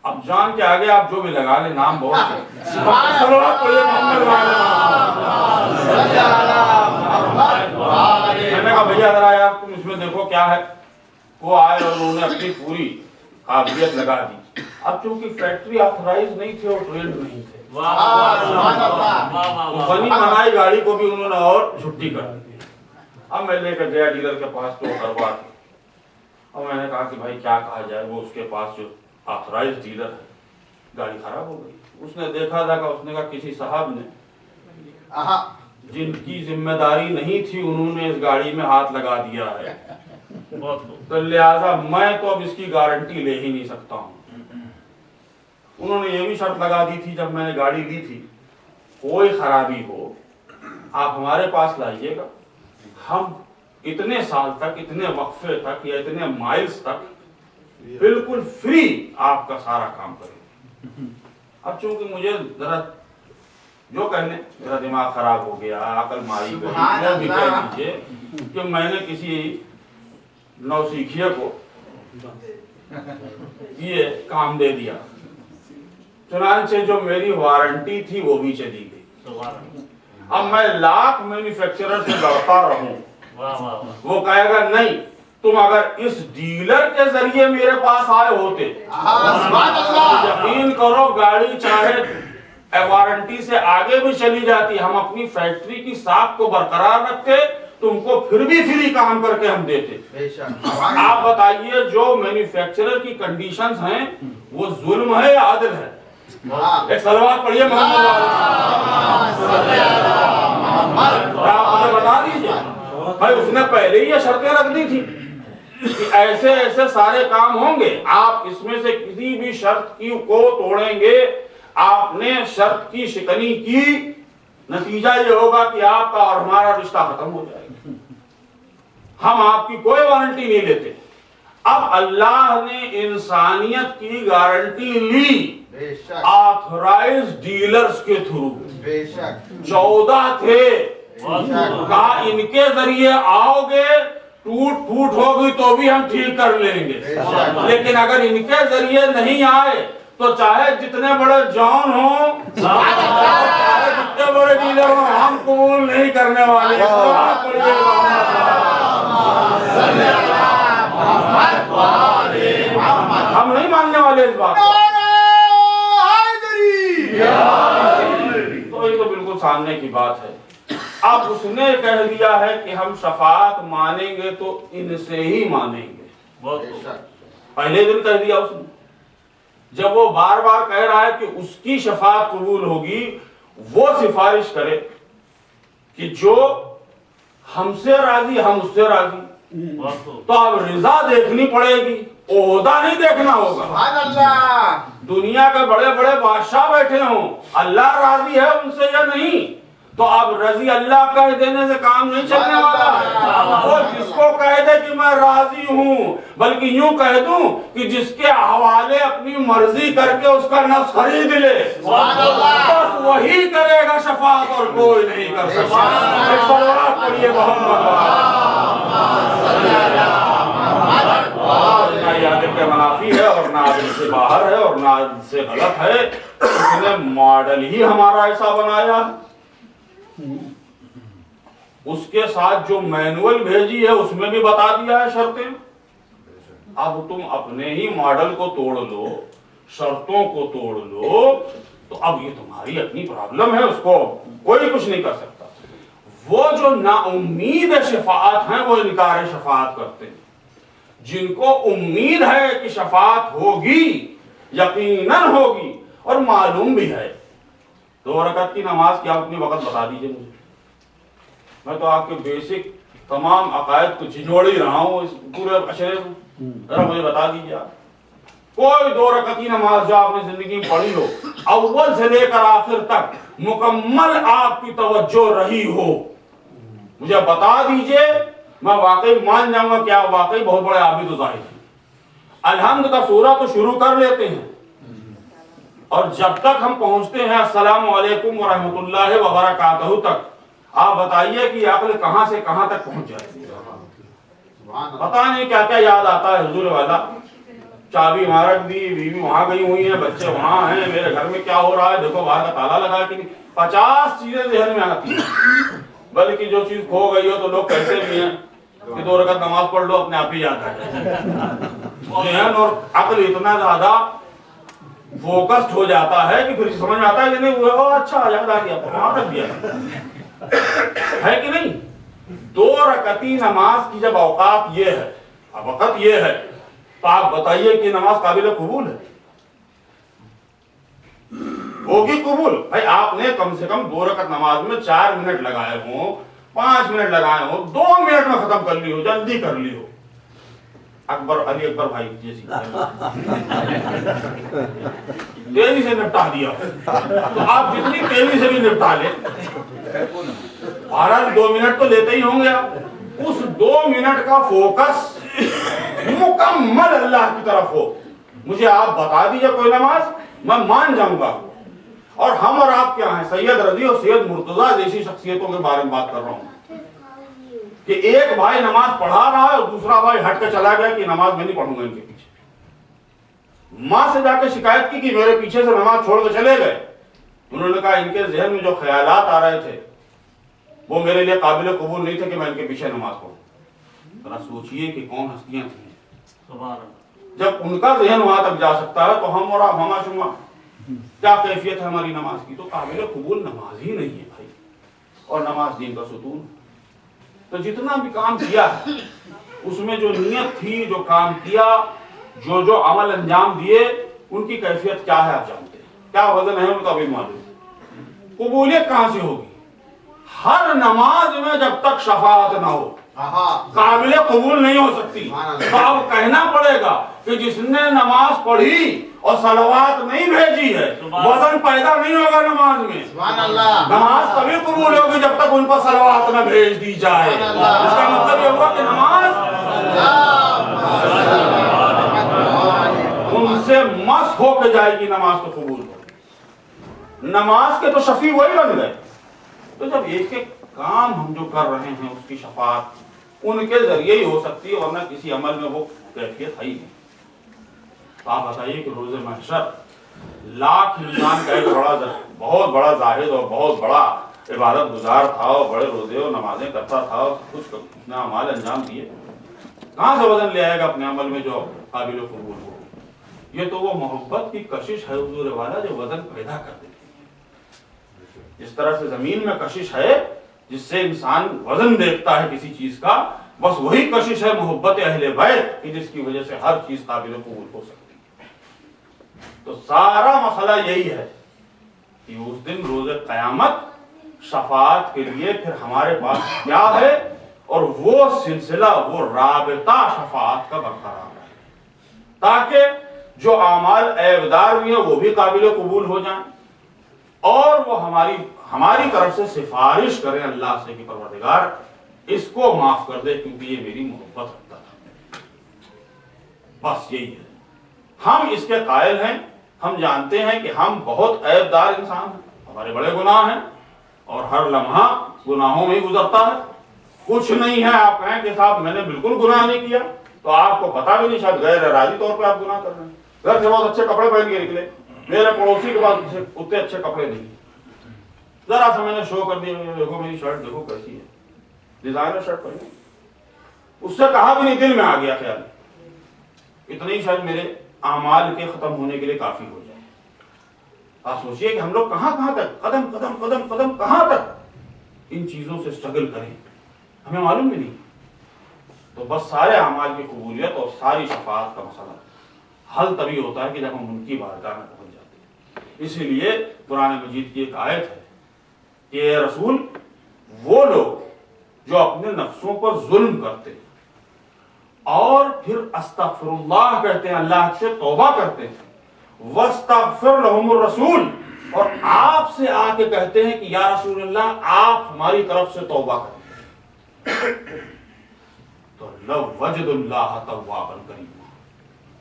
अब जान के आगे आप जो भी लगा ले, नाम बहुत है, मैंने कहा भैया जरा यार तुम इसमें देखो क्या है। वो आए और उन्होंने अपनी पूरी काबिलियत लगा दी। अब चूंकि फैक्ट्री ऑथराइज नहीं थे और ट्रेंड नहीं थे, बनी बनाई गाड़ी को भी उन्होंने और छुट्टी कर दी। अब मैं लेकर गया डीलर के पास तो करवा के, और मैंने कहा कि भाई क्या कहा जाए, वो उसके पास जो ऑथराइज्ड डीलर है, गाड़ी खराब हो गई। उसने देखा था कि उसने कहा किसी साहब ने जिनकी जिम्मेदारी नहीं थी उन्होंने इस गाड़ी में हाथ लगा दिया है, तो लिहाजा मैं तो अब इसकी गारंटी ले ही नहीं सकता हूँ। उन्होंने ये भी शर्त लगा दी थी जब मैंने गाड़ी ली थी, कोई खराबी हो आप हमारे पास लाइएगा, हम इतने साल तक, इतने वक्फे तक या इतने माइल्स तक बिल्कुल फ्री आपका सारा काम करेंगे। अब चूंकि मुझे जरा जो कहने मेरा दिमाग खराब हो गया, अकल मारी गई, वो भी कह दीजिए कि मैंने किसी नौसिखिया को ये काम दे दिया, चुनांचे जो मेरी वारंटी थी वो भी चली गई। अब मैं लाख मैन्युफैक्चरर से लड़ता रहूं, वो कहेगा नहीं तुम अगर इस डीलर के जरिए मेरे पास आए होते, यकीन करो गाड़ी चाहे वारंटी से आगे भी चली जाती, हम अपनी फैक्ट्री की साख को बरकरार रखते, तुमको फिर भी फ्री काम करके हम देते। आप बताइए जो मैन्युफैक्चरर की कंडीशंस हैं वो जुल्म है या आदिल है? एक सलवात पढ़िए मोहम्मद, आप मुझे बता दीजिए। भाई उसने पहले ही ये शर्तें रख दी थी कि ऐसे ऐसे सारे काम होंगे, आप इसमें से किसी भी शर्त की को तोड़ेंगे, आपने शर्त की शिकनी की, नतीजा ये होगा कि आपका और हमारा रिश्ता खत्म हो जाएगा, हम आपकी कोई वारंटी नहीं लेते। अब अल्लाह ने इंसानियत की गारंटी ली ऑथराइज्ड डीलर्स के थ्रू, 14 थे, कहा इनके जरिए आओगे, टूट फूट होगी तो भी हम ठीक कर लेंगे, लेकिन अगर इनके जरिए नहीं आए तो चाहे जितने बड़े जॉन हो, चाहे जितने बड़े डीलर हो, हम कबूल नहीं करने वाले। تو یہ تو بالکل سامنے کی بات ہے. اب اس نے کہہ دیا ہے کہ ہم شفاعت مانیں گے تو ان سے ہی مانیں گے. پہلے دن کہہ دیا اس نے. جب وہ بار بار کہہ رہا ہے کہ اس کی شفاعت قبول ہوگی، وہ سفارش کرے کہ جو ہم سے راضی ہم اس سے راضی، تو اب رضا دیکھنی پڑے گی، عہدہ نہیں دیکھنا ہوگا. سبحان اللہ. دنیا کے بڑے بڑے بادشاہ بیٹھے ہوں، اللہ راضی ہے ان سے یا نہیں، تو اب رضی اللہ کہہ دینے سے کام نہیں چلنے والا. وہ جس کو کہہ دے کہ میں راضی ہوں، بلکہ یوں کہہ دوں کہ جس کے حوالے اپنی مرضی کر کے اس کا نفس خرید لے، بس وہی کرے گا شفاعت اور کوئی نہیں کر سکتا. ایک صلوات پڑھیے محمد. نہ یہ عادت کے منافی ہے اور نہ عادت سے باہر ہے اور نہ عادت سے غلط ہے. اس نے ماڈل ہی ہمارا ایسا بنایا. اس کے ساتھ جو مینول بھیجی ہے اس میں بھی بتا دیا ہے شرطیں. اب تم اپنے ہی ماڈل کو توڑ لو، شرطوں کو توڑ لو، تو اب یہ تمہاری اپنی پرابلم ہے، اس کو کوئی کچھ نہیں کر سکتا. وہ جو نا امید شفاعت ہیں وہ انکار شفاعت کرتے ہیں. جن کو امید ہے کہ شفاعت ہوگی، یقیناً ہوگی اور معلوم بھی ہے. 2 رکعت کی نماز کی آپ اپنی وقت بتا دیجئے مجھے. میں تو آپ کے بیسک تمام عقائد کو جھنجھوڑ ہی رہا ہوں اس پورے اشرے میں. ذرا مجھے بتا دیجئے آپ کوئی 2 رکعت کی نماز جو آپ نے زندگی میں پڑھی ہو، اول سے لے کر آخر تک مکمل آپ کی توجہ رہی ہو، مجھے بتا دیجئے. میں واقعی مان جاؤں گا کہ آپ واقعی بہت بڑے عابد و زاہد ہیں. الحمد کا سورہ تو شروع کر لیتے ہیں اور جب تک ہم پہنچتے ہیں السلام علیکم ورحمۃ اللہ وبرکاتہ تک، آپ بتائیے کہ عقل کہاں سے کہاں تک پہنچ جائے. پتہ نہیں کیا کیا یاد آتا ہے حضور والا. چابی وہاں رکھ دی، بیوی وہاں گئی ہوئی ہیں، بچے وہاں ہیں، میرے گھر میں کیا ہو رہا ہے، دیکھو باہر کا تالا لگا کہ نہیں. 50 چیزیں ذہن میں آتی ہیں. بلکہ جو چیز کھو گئی ہو تو لوگ کہتے بھی ہیں کہ 2 رکعت نماز پڑھ لو، اپنے آپ ہی یاد آ جائے. ذہن اور عقل اتنا زیادہ فوکسڈ ہو جاتا ہے کہ پھر سمجھ میں آتا ہے کہ نہیں وہ اچھا یاد آ گیا، وہاں رکھ دیا ہے کہ نہیں. 2 رکعتی نماز کی جب اوقات یہ ہے، وقت یہ ہے، تو آپ بتائیے کہ نماز قابل قبول ہے؟ ہوگی قبول؟ بھائی آپ نے کم سے کم 2 رکعت نماز میں 4 منٹ لگائے ہوں، 5 منٹ لگائے ہوں، 2 منٹ میں ختم کر لی ہو، جلدی کر لی ہو. علی اکبر بھائی جیسی تیزی سے نپٹا دیا. تو آپ جتنی تیزی سے بھی نپٹا لیں، 2 منٹ تو لیتے ہی ہوں گے آپ. اس 2 منٹ کا فوکس مکمل اللہ کی طرف ہو. مجھے آپ بتا دیجئے کوئی نماز، میں مان جاؤں گا. اور ہم اور آپ کیا ہیں، سید رضی اور سید مرتضیٰ جیسی شخصیتوں کے بارے میں بات کر رہا ہوں کہ ایک بھائی نماز پڑھا رہا ہے اور دوسرا بھائی ہٹ کے چلا گیا کہ نماز میں نہیں پڑھوں گا ان کے پیچھے. ماں سے جا کے شکایت کی کہ میرے پیچھے سے نماز چھوڑ کے چلے گئے. انہوں نے کہا ان کے ذہن میں جو خیالات آ رہے تھے وہ میرے لیے قابل قبول نہیں تھے کہ میں ان کے پیچھے نماز پڑھوں. ذرا سوچئے کہ کون ہستیاں تھیں. جب ان کا ذہن وہاں تک جا سکتا ہے تو ہم اور آپ ہما شما کیا کیفیت ہے ہماری نماز کی. تو قابل قبول نماز ہی نہیں ہے بھائی. اور نماز دین کا ستون. تو جتنا بھی کام کیا ہے اس میں جو نیت تھی، جو کام کیا، جو عمل انجام دیے، ان کی کیفیت کیا ہے آپ جانتے ہیں. کیا وزن ہے ان کا بھی معلوم. قبولیت کہاں سے ہوگی؟ ہر نماز میں جب تک شفاعت نہ ہو قابل قبول نہیں ہو سکتی. تو اب کہنا پڑے گا کہ جس نے نماز پڑھی اور صلوات نہیں بھیجی ہے، وزن پیدا نہیں ہوگا نماز میں. نماز تبھی قبول ہوگی جب تک ان پر صلوات نہ بھیج دی جائے. اس کا مطلب یہ ہوا کہ نماز ان سے مس ہو کے جائے گی، نماز تو قبول ہوگی. نماز کے تو شفیع وہی بن گئے. تو جب ایک ایک کام ہم جو کر رہے ہیں اس کی شفاعت ان کے ذریعے ہی ہو سکتی ہے، ورنہ کسی عمل میں وہ کیفیت ہے ہی نہیں. تو آپ بتائیے کہ روز محشر لاکھ انسان کا ایک بہت بڑا زاہد اور بہت بڑا عبادت گزار تھا اور بڑے روزے اور نمازیں کرتا تھا اور کچھ اپنا اعمال انجام دیے، کہاں سے وزن لے آئے گا اپنے عمل میں جو قابل قبول ہو؟ یہ تو وہ محبت کی کشش ہے حضور والا جو وزن پیدا کر دیتی ہے. جس طرح سے زمین میں کشش ہے جس سے انسان وزن دیکھتا ہے کسی چیز کا، بس وہی کشش ہے محبت اہل بیت کہ جس کی وجہ سے ہر چیز قابل قبول ہو سکتی ہے۔ تو سارا مسئلہ یہی ہے کہ اس دن روز قیامت شفاعت کے لیے پھر ہمارے پاس کیا ہے، اور وہ سلسلہ، وہ رابطہ شفاعت کا برقرار ہے، تاکہ جو اعمال عیبدار ہوئی ہیں وہ بھی قابل قبول ہو جائیں، اور وہ ہماری طرف سے سفارش کریں اللہ سے کہ پروردگار اس کو معاف کر دے کیونکہ یہ میری محبت رکھتا تھا۔ بس یہی ہے، ہم اس کے قائل ہیں، ہم جانتے ہیں کہ ہم بہت عیبدار انسان ہیں، ہمارے بڑے گناہ ہیں اور ہر لمحہ گناہوں میں ہی گزرتا ہے۔ کچھ نہیں ہے آپ کہیں کہ صاحب میں نے بالکل گناہ نہیں کیا، تو آپ کو پتا بھی نہیں، شاید غیر ارادی طور پہ آپ گناہ کر رہے ہیں۔ گھر سے بہت اچھے کپڑے پہن کے نکلے، میرے پڑوسی کے پاس اتنے اچھے کپڑے نہیں، ذرا سا میں نے شو کر دیا، دیکھو میری شرٹ دیکھو کیسی ہے، ڈیزائنر شرٹ پہنی، اس سے کہا بھی نہیں، دل میں آ گیا خیال، اتنے ہی شاید میرے اعمال کے ختم ہونے کے لیے کافی ہو جائے۔ آپ سوچئے کہ ہم لوگ کہاں تک قدم قدم قدم قدم کہاں تک ان چیزوں سے اسٹرگل کریں، ہمیں معلوم بھی نہیں۔ تو بس سارے اعمال کی قبولیت اور ساری شفاعت کا مسئلہ حل تبھی ہوتا ہے کہ جب ہم ان کی بارگاہ میں پہنچ جاتے ہیں۔ اسی لیے قرآن مجید کی ایک آیت ہے کہ اے رسول، وہ لوگ جو اپنے نفسوں پر ظلم کرتے ہیں اور پھر استغفر اللہ کہتے ہیں، اللہ سے توبہ کرتے ہیں، واستغفر لہم الرسول، اور آپ سے آ کے کہتے ہیں کہ یا رسول اللہ آپ ہماری طرف سے توبہ کریں، تو لو وجد اللہ توابا کریما،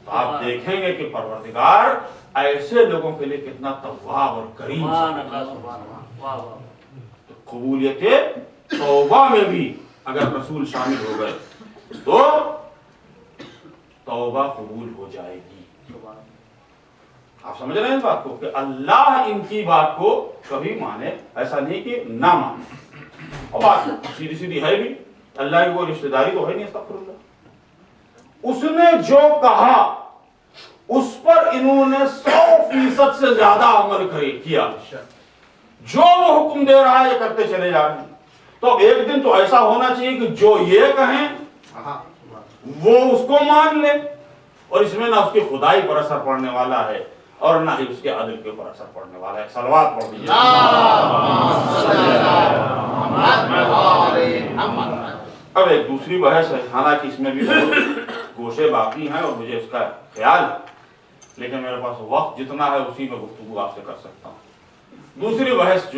تو آپ دیکھیں گے کہ پروردگار ایسے لوگوں کے لیے کتنا تواب اور کریم ہے۔ تو قبولیت توبہ میں بھی اگر رسول شامل ہو گئے تو توبہ قبول ہو جائے گی۔ آپ سمجھ رہے ہیں اس بات کو کہ اللہ ان کی بات کو کبھی مانے، ایسا نہیں کہ نہ مانے، اور بات سیدھی سیدھی ہے بھی، اللہ کی کوئی رشتہ داری تو ہے نہیں، استغفر اللہ۔ اس نے جو کہا اس پر انہوں نے 100% سے زیادہ عمل کیا، جو وہ حکم دے رہا ہے یہ کرتے چلے جا رہے ہیں۔ تو ایک دن تو ایسا ہونا چاہیے کہ جو یہ کہیں وہ اس کو مان لے، اور اس میں نہ اس کی خدائی پر اثر پڑنے والا ہے اور نہ ہی اس کے عدل کے اوپر اثر پڑنے والا ہے۔ صلوات پڑھ دیجیے۔ اب ایک دوسری بحث ہے، حالانکہ اس میں بھی بہت گوشے باقی ہیں اور مجھے اس کا خیال، لیکن میرے پاس وقت جتنا ہے اسی میں گفتگو آپ سے کر سکتا ہوں۔ دوسری بحث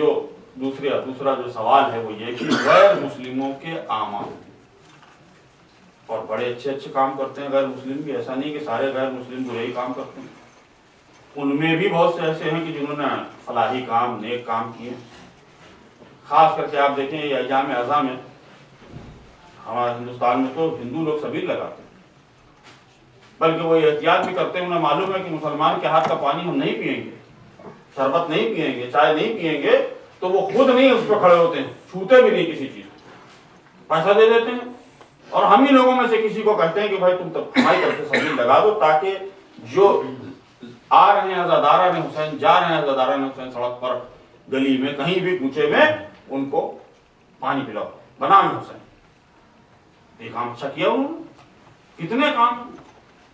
دوسرا جو سوال ہے وہ یہ کہ غیر مسلموں کے اعمال، اور بڑے اچھے کام کرتے ہیں غیر مسلم بھی، ایسا نہیں کہ سارے غیر مسلم برے ہی کام کرتے ہیں، ان میں بھی بہت سے ایسے ہیں کہ جنہوں نے فلاحی کام، نیک کام کیے۔ خاص کر کے آپ دیکھیں یہ ایام اعزاں میں ہمارے ہندوستان میں تو ہندو لوگ سبیل لگاتے ہیں، بلکہ وہ احتیاط بھی کرتے ہیں، انہیں معلوم ہے کہ مسلمان کے ہاتھ کا پانی ہم نہیں پیئیں گے، شربت نہیں پیئیں گے، چائے نہیں پیئیں گے، تو وہ خود نہیں اس پہ کھڑے ہوتے ہیں، چھوتے بھی نہیں کسی چیز کو، پیسہ دے دیتے ہیں، اور ہم ہی لوگوں میں سے کسی کو کہتے ہیں کہ بھائی تم ہماری طرف سے سبیل لگا دو، تاکہ جو آ رہے ہیں عزاداران حسین، جا رہے ہیں عزاداران حسین سڑک پر، گلی میں، کہیں بھی کوچے میں، ان کو پانی پلاؤ بنام حسین۔ یہ کام اچھا کیا انہوں نے، کتنے کام،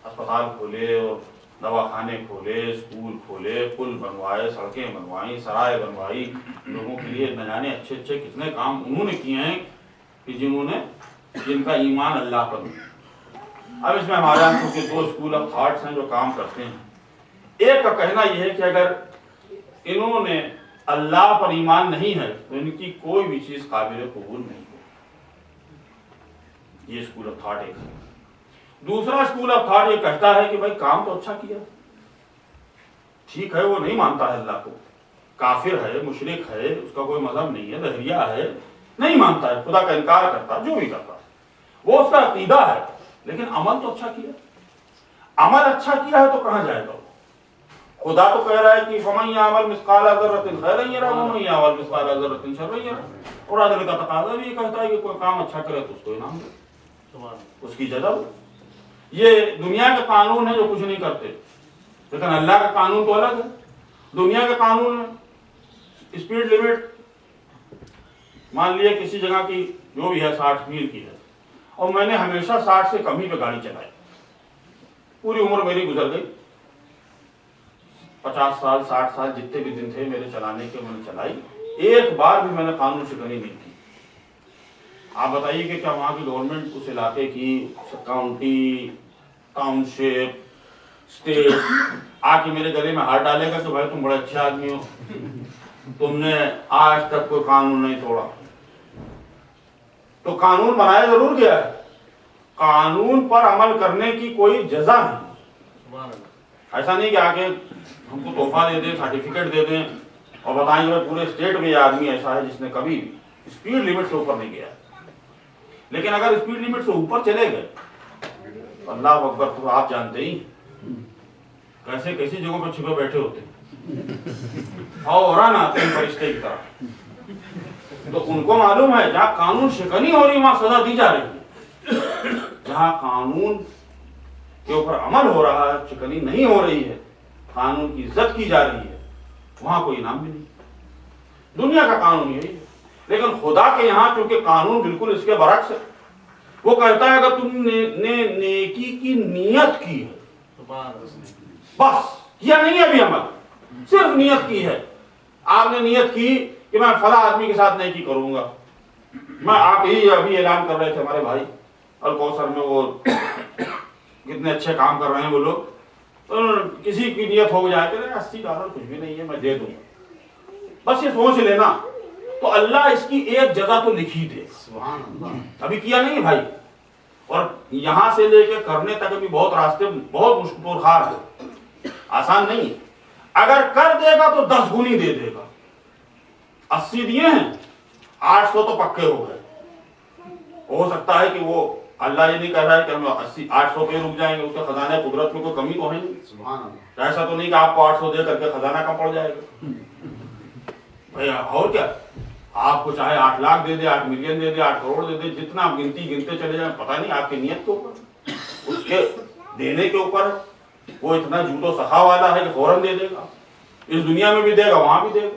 اسپتال کھولے اور دواخانے کھولے، اسکول کھولے، پل بنوائے، سڑکیں بنوائیں، سرائے بنوائی، لوگوں کے لیے نہ جانے اچھے کتنے کام انہوں نے کیے ہیں کہ جن کا ایمان اللہ پر ہے۔ اب اس میں ہمارے یہاں کے دو اسکول آف تھاٹس ہیں جو کام کرتے ہیں۔ ایک کا کہنا یہ ہے کہ اگر انہوں نے اللہ پر ایمان نہیں ہے تو ان کی کوئی بھی چیز قابل قبول نہیں ہے، یہ اسکول آف تھاٹ ایک ہے۔ دوسرا اسکول آف تھاٹ یہ کہتا ہے کہ بھائی کام تو اچھا کیا، ٹھیک ہے، وہ نہیں مانتا ہے اللہ کو، کافر ہے، مشرک ہے، اس کا کوئی مذہب نہیں ہے، دہریہ ہے، نہیں مانتا ہے، خدا کا انکار کرتا ہے، جو بھی کرتا ہے وہ اس کا عقیدہ ہے، لیکن عمل تو اچھا کیا۔ عمل اچھا کیا ہے تو کہاں جائے گا؟ خدا تو کہہ رہا ہے کہ فَمَن يَعْمَلْ مِثْقَالَ ذَرَّةٍ خَيْرًا يَرَهُ وَمَن يَعْمَلْ مِثْقَالَ ذَرَّةٍ شَرًّا يَرَهُ، اور عدل کا تقاضا بھی یہ کہتا ہے کہ کوئی کام اچھا کرے تو اس کو انعام دے، اس کی جزا دو۔ یہ دنیا کے قانون ہے جو کچھ نہیں کرتے، لیکن اللہ کا قانون تو الگ ہے۔ دنیا کے قانون میں स्पीड लिमिट मान लिया किसी जगह की जो भी है 60 मील की है, और मैंने हमेशा 60 से कम ही पे गाड़ी चलाई, पूरी उम्र मेरी गुजर गई, 50 साल 60 साल जितने भी दिन थे मेरे चलाने के, मैंने चलाई, एक बार भी मैंने कानून शिकनी नहीं की। आप बताइए कि क्या वहाँ की गवर्नमेंट उस इलाके की काउंटी, टाउनशिप, स्टेट आके मेरे गले में हाथ डालेगा कि भाई तुम बड़े अच्छे आदमी हो, तुमने आज तक कोई कानून नहीं तोड़ा? तो कानून बनाया जरूर गया है, कानून पर अमल करने की कोई जजा नहीं। ऐसा नहीं कि आके हमको तोहफा दे दें, सर्टिफिकेट दे दें और बताएंगे पूरे स्टेट में ये आदमी ऐसा है जिसने कभी स्पीड लिमिट से ऊपर नहीं गया। लेकिन अगर स्पीड लिमिट से ऊपर चले गए, अल्लाह अकबर, तो आप जानते ही कैसे कैसी जगहों पर छुपे बैठे होते और आते हैं फरिश्ते की तरह। तो उनको मालूम है जहाँ कानून शिकनी हो रही वहां सजा दी जा रही है, जहाँ कानून के ऊपर अमल हो रहा है, शिकनी नहीं हो रही है, कानून की इज्जत की जा रही है, वहां कोई इनाम भी नहीं। दुनिया का कानून यही है। लेकिन खुदा के यहाँ क्योंकि कानून बिल्कुल इसके बरक्स है, वो कहता है अगर तुमने नेकी की नियत की है, बस किया नहीं है अभी अमल, सिर्फ नियत की है, आपने नियत की कि मैं फला आदमी के साथ नेकी करूंगा। मैं आप ही अभी ऐलान कर रहे थे हमारे भाई अलकौसर में, वो कितने अच्छे काम कर रहे हैं वो लोग, तो किसी की नियत हो जाए कि $80 कुछ भी नहीं है मैं दे दूंगा, बस ये सोच लेना, तो अल्लाह इसकी एक जगह तो लिखी दे। अभी किया नहीं है भाई, और यहां से लेके करने तक अभी बहुत रास्ते, बहुत मुश्किल है, आसान नहीं है। अगर कर देगा तो 10 गुनी दे देगा। 80 दिए हैं, 800 तो पक्के हो गए। हो सकता है कि वो अल्लाह ये नहीं कह रहा है कि हम 800 पे रुक जाएंगे, उसके खजाने कुदरत में कोई कमी तो है नहीं। ऐसा तो नहीं कि आपको 800 दे करके खजाना कम पड़ जाएगा भैया। और क्या, आपको चाहे 8 लाख दे दे, 8 मिलियन दे दे, 8 करोड़ दे दे, जितना आप गिनते चले जाए, पता नहीं आपकी नियत के ऊपर, उसके देने के ऊपर है। वो इतना जूतो सखा वाला है कि फौरन दे देगा, इस दुनिया में भी देगा वहां भी देगा।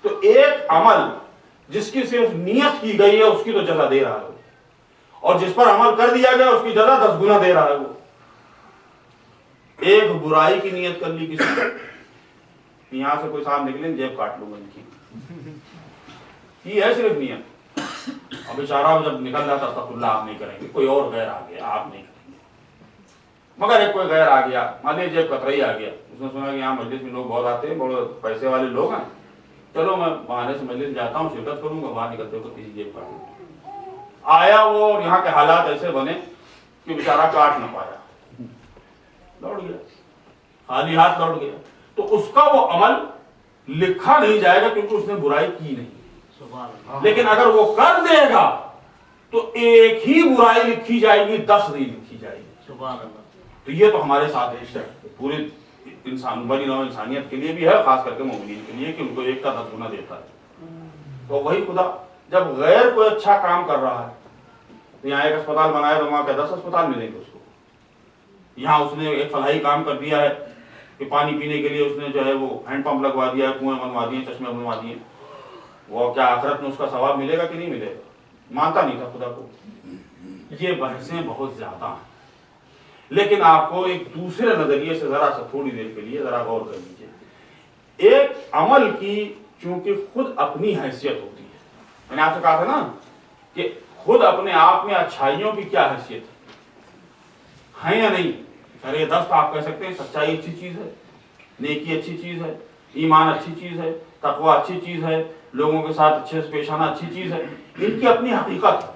तो एक अमल जिसकी सिर्फ नियत की गई है उसकी तो जजा दे रहा है, और जिस पर अमल कर दिया गया उसकी जजा 10 गुना दे रहा है। वो एक बुराई की नियत कर ली किसी ने, यहां से कोई साहब निकले जेब काट लूंगा इनकी, ये है सिर्फ नियत। अब बेचारा जब निकल रहा था अस्तगफिरुल्लाह आप नहीं करेंगे, कोई और गैर आ गया आप नहीं करेंगे, मगर एक कोई गैर आ गया, मान लीजिए जेब कतरई आ गया, उसने सुना कि यहाँ मस्जिद में लोग बहुत आते हैं, बड़े पैसे वाले लोग हैं, चलो मैं बहाने से मस्जिद जाता हूँ, शिरकत करूंगा, बाहर निकलते हुए किसी जेब काट आया वो, और यहाँ के हालात ऐसे बने कि बेचारा काट ना पाया, लौट गया, खाली हाथ लौट गया। तो उसका वो अमल लिखा नहीं जाएगा क्योंकि उसने बुराई की नहीं। लेकिन अगर वो कर देगा तो एक ही बुराई लिखी जाएगी, 10 नहीं लिखी जाएगी। तो ये तो हमारे साथ है, पूरे इंसान बनी नौ इंसानियत के लिए भी है, खास करके मोमिनीन के लिए, कि उनको एक का 10 गुना देता है। तो वही खुदा जब गैर कोई अच्छा काम कर रहा है, तो यहाँ एक अस्पताल बनाया तो वहां क्या 10 अस्पताल मिलेंगे उसको। यहाँ उसने एक फलाही काम कर दिया है कि पानी पीने के लिए उसने जो है वो हैंडपंप लगवा दिया है, कुएं बनवा दिए, चश्मे बनवा दिए, वो क्या आखिरत में उसका सवाब मिलेगा कि नहीं मिलेगा? मानता नहीं था खुदा को। ये बहसें बहुत ज्यादा हैं, लेकिन आपको एक दूसरे नजरिए से जरा सा थोड़ी देर के लिए जरा गौर कर लीजिए। एक अमल की चूंकि खुद अपनी हैसियत होती है, मैंने आपसे कहा था ना कि खुद अपने आप में अच्छाइयों की क्या हैसियत है या नहीं। अरे 10 आप कह सकते हैं सच्चाई अच्छी चीज है, नेकी अच्छी चीज है, ईमान अच्छी चीज है, तकवा अच्छी चीज है, लोगों के साथ अच्छे से पेश आना अच्छी चीज है, इनकी अपनी हकीकत है।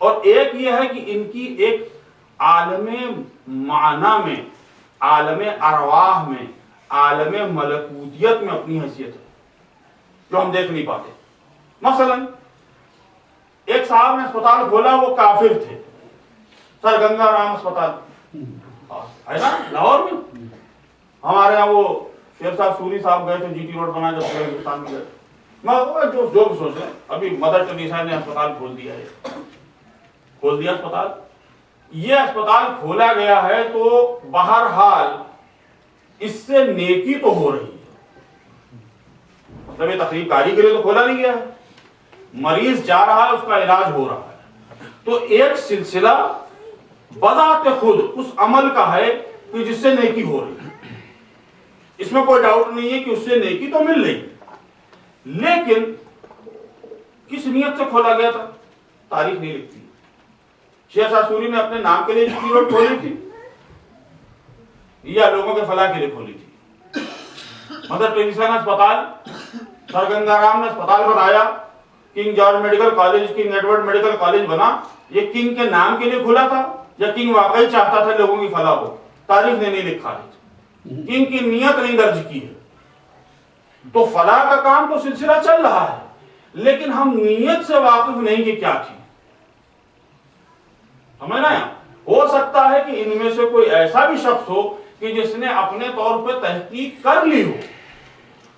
और एक ये है कि इनकी एक आलमे माना में, आलमे अरवाह में, आलमे मलकूतियत में अपनी हैसियत है जो हम देख नहीं पाते। मसलन एक साहब ने अस्पताल खोला, वो काफिर थे, सर गंगा राम अस्पताल है ना लाहौर में। हमारे यहाँ वो शेर साहब सूरी साहब गए थे, जीटी रोड बना, जब पूरे हिंदुस्तान में गए, मैं जो भी सोच रहे, अभी मदर टेरेसा ने अस्पताल खोल दिया है, खोल दिया अस्पताल। ये अस्पताल खोला गया है तो बहरहाल इससे नेकी तो हो रही है, مطلب یہ تقریب کاری کے لیے تو کھولا نہیں گیا ہے، مریض جا رہا ہے، اس کا علاج ہو رہا ہے، تو ایک سلسلہ بذات خود اس عمل کا ہے کہ جس سے نیکی ہو رہی ہے، اس میں کوئی ڈاؤٹ نہیں ہے کہ اس سے نیکی تو مل رہی، لیکن کس نیت سے کھولا گیا تھا تاریخ نہیں لکھتی۔ شیخ ساسوری نے اپنے نام کے لیے جتنی روڈ کھولی تھی یا لوگوں کے فلاح کے لیے کھولی تھی؟ مدر ٹریسا نے اسپتال، سر گنگا رام نے اسپتال بنایا، king George medical college, king Edward medical college بنا، یہ کنگ کے نام کے لیے کھلا تھا یا کنگ واقعی چاہتا تھا لوگوں کی فلاح ہو؟ تاریخ نے نہیں لکھا ہے، کنگ کی نیت نہیں درج کی ہے۔ تو فلاح کا کام تو سلسلہ چل رہا ہے، لیکن ہم نیت سے واقف نہیں کہ کیا تھی، سمجھنا ہے؟ ہو سکتا ہے کہ ان میں سے کوئی ایسا بھی شخص ہو کہ جس نے اپنے طور پہ تحقیق کر لی ہو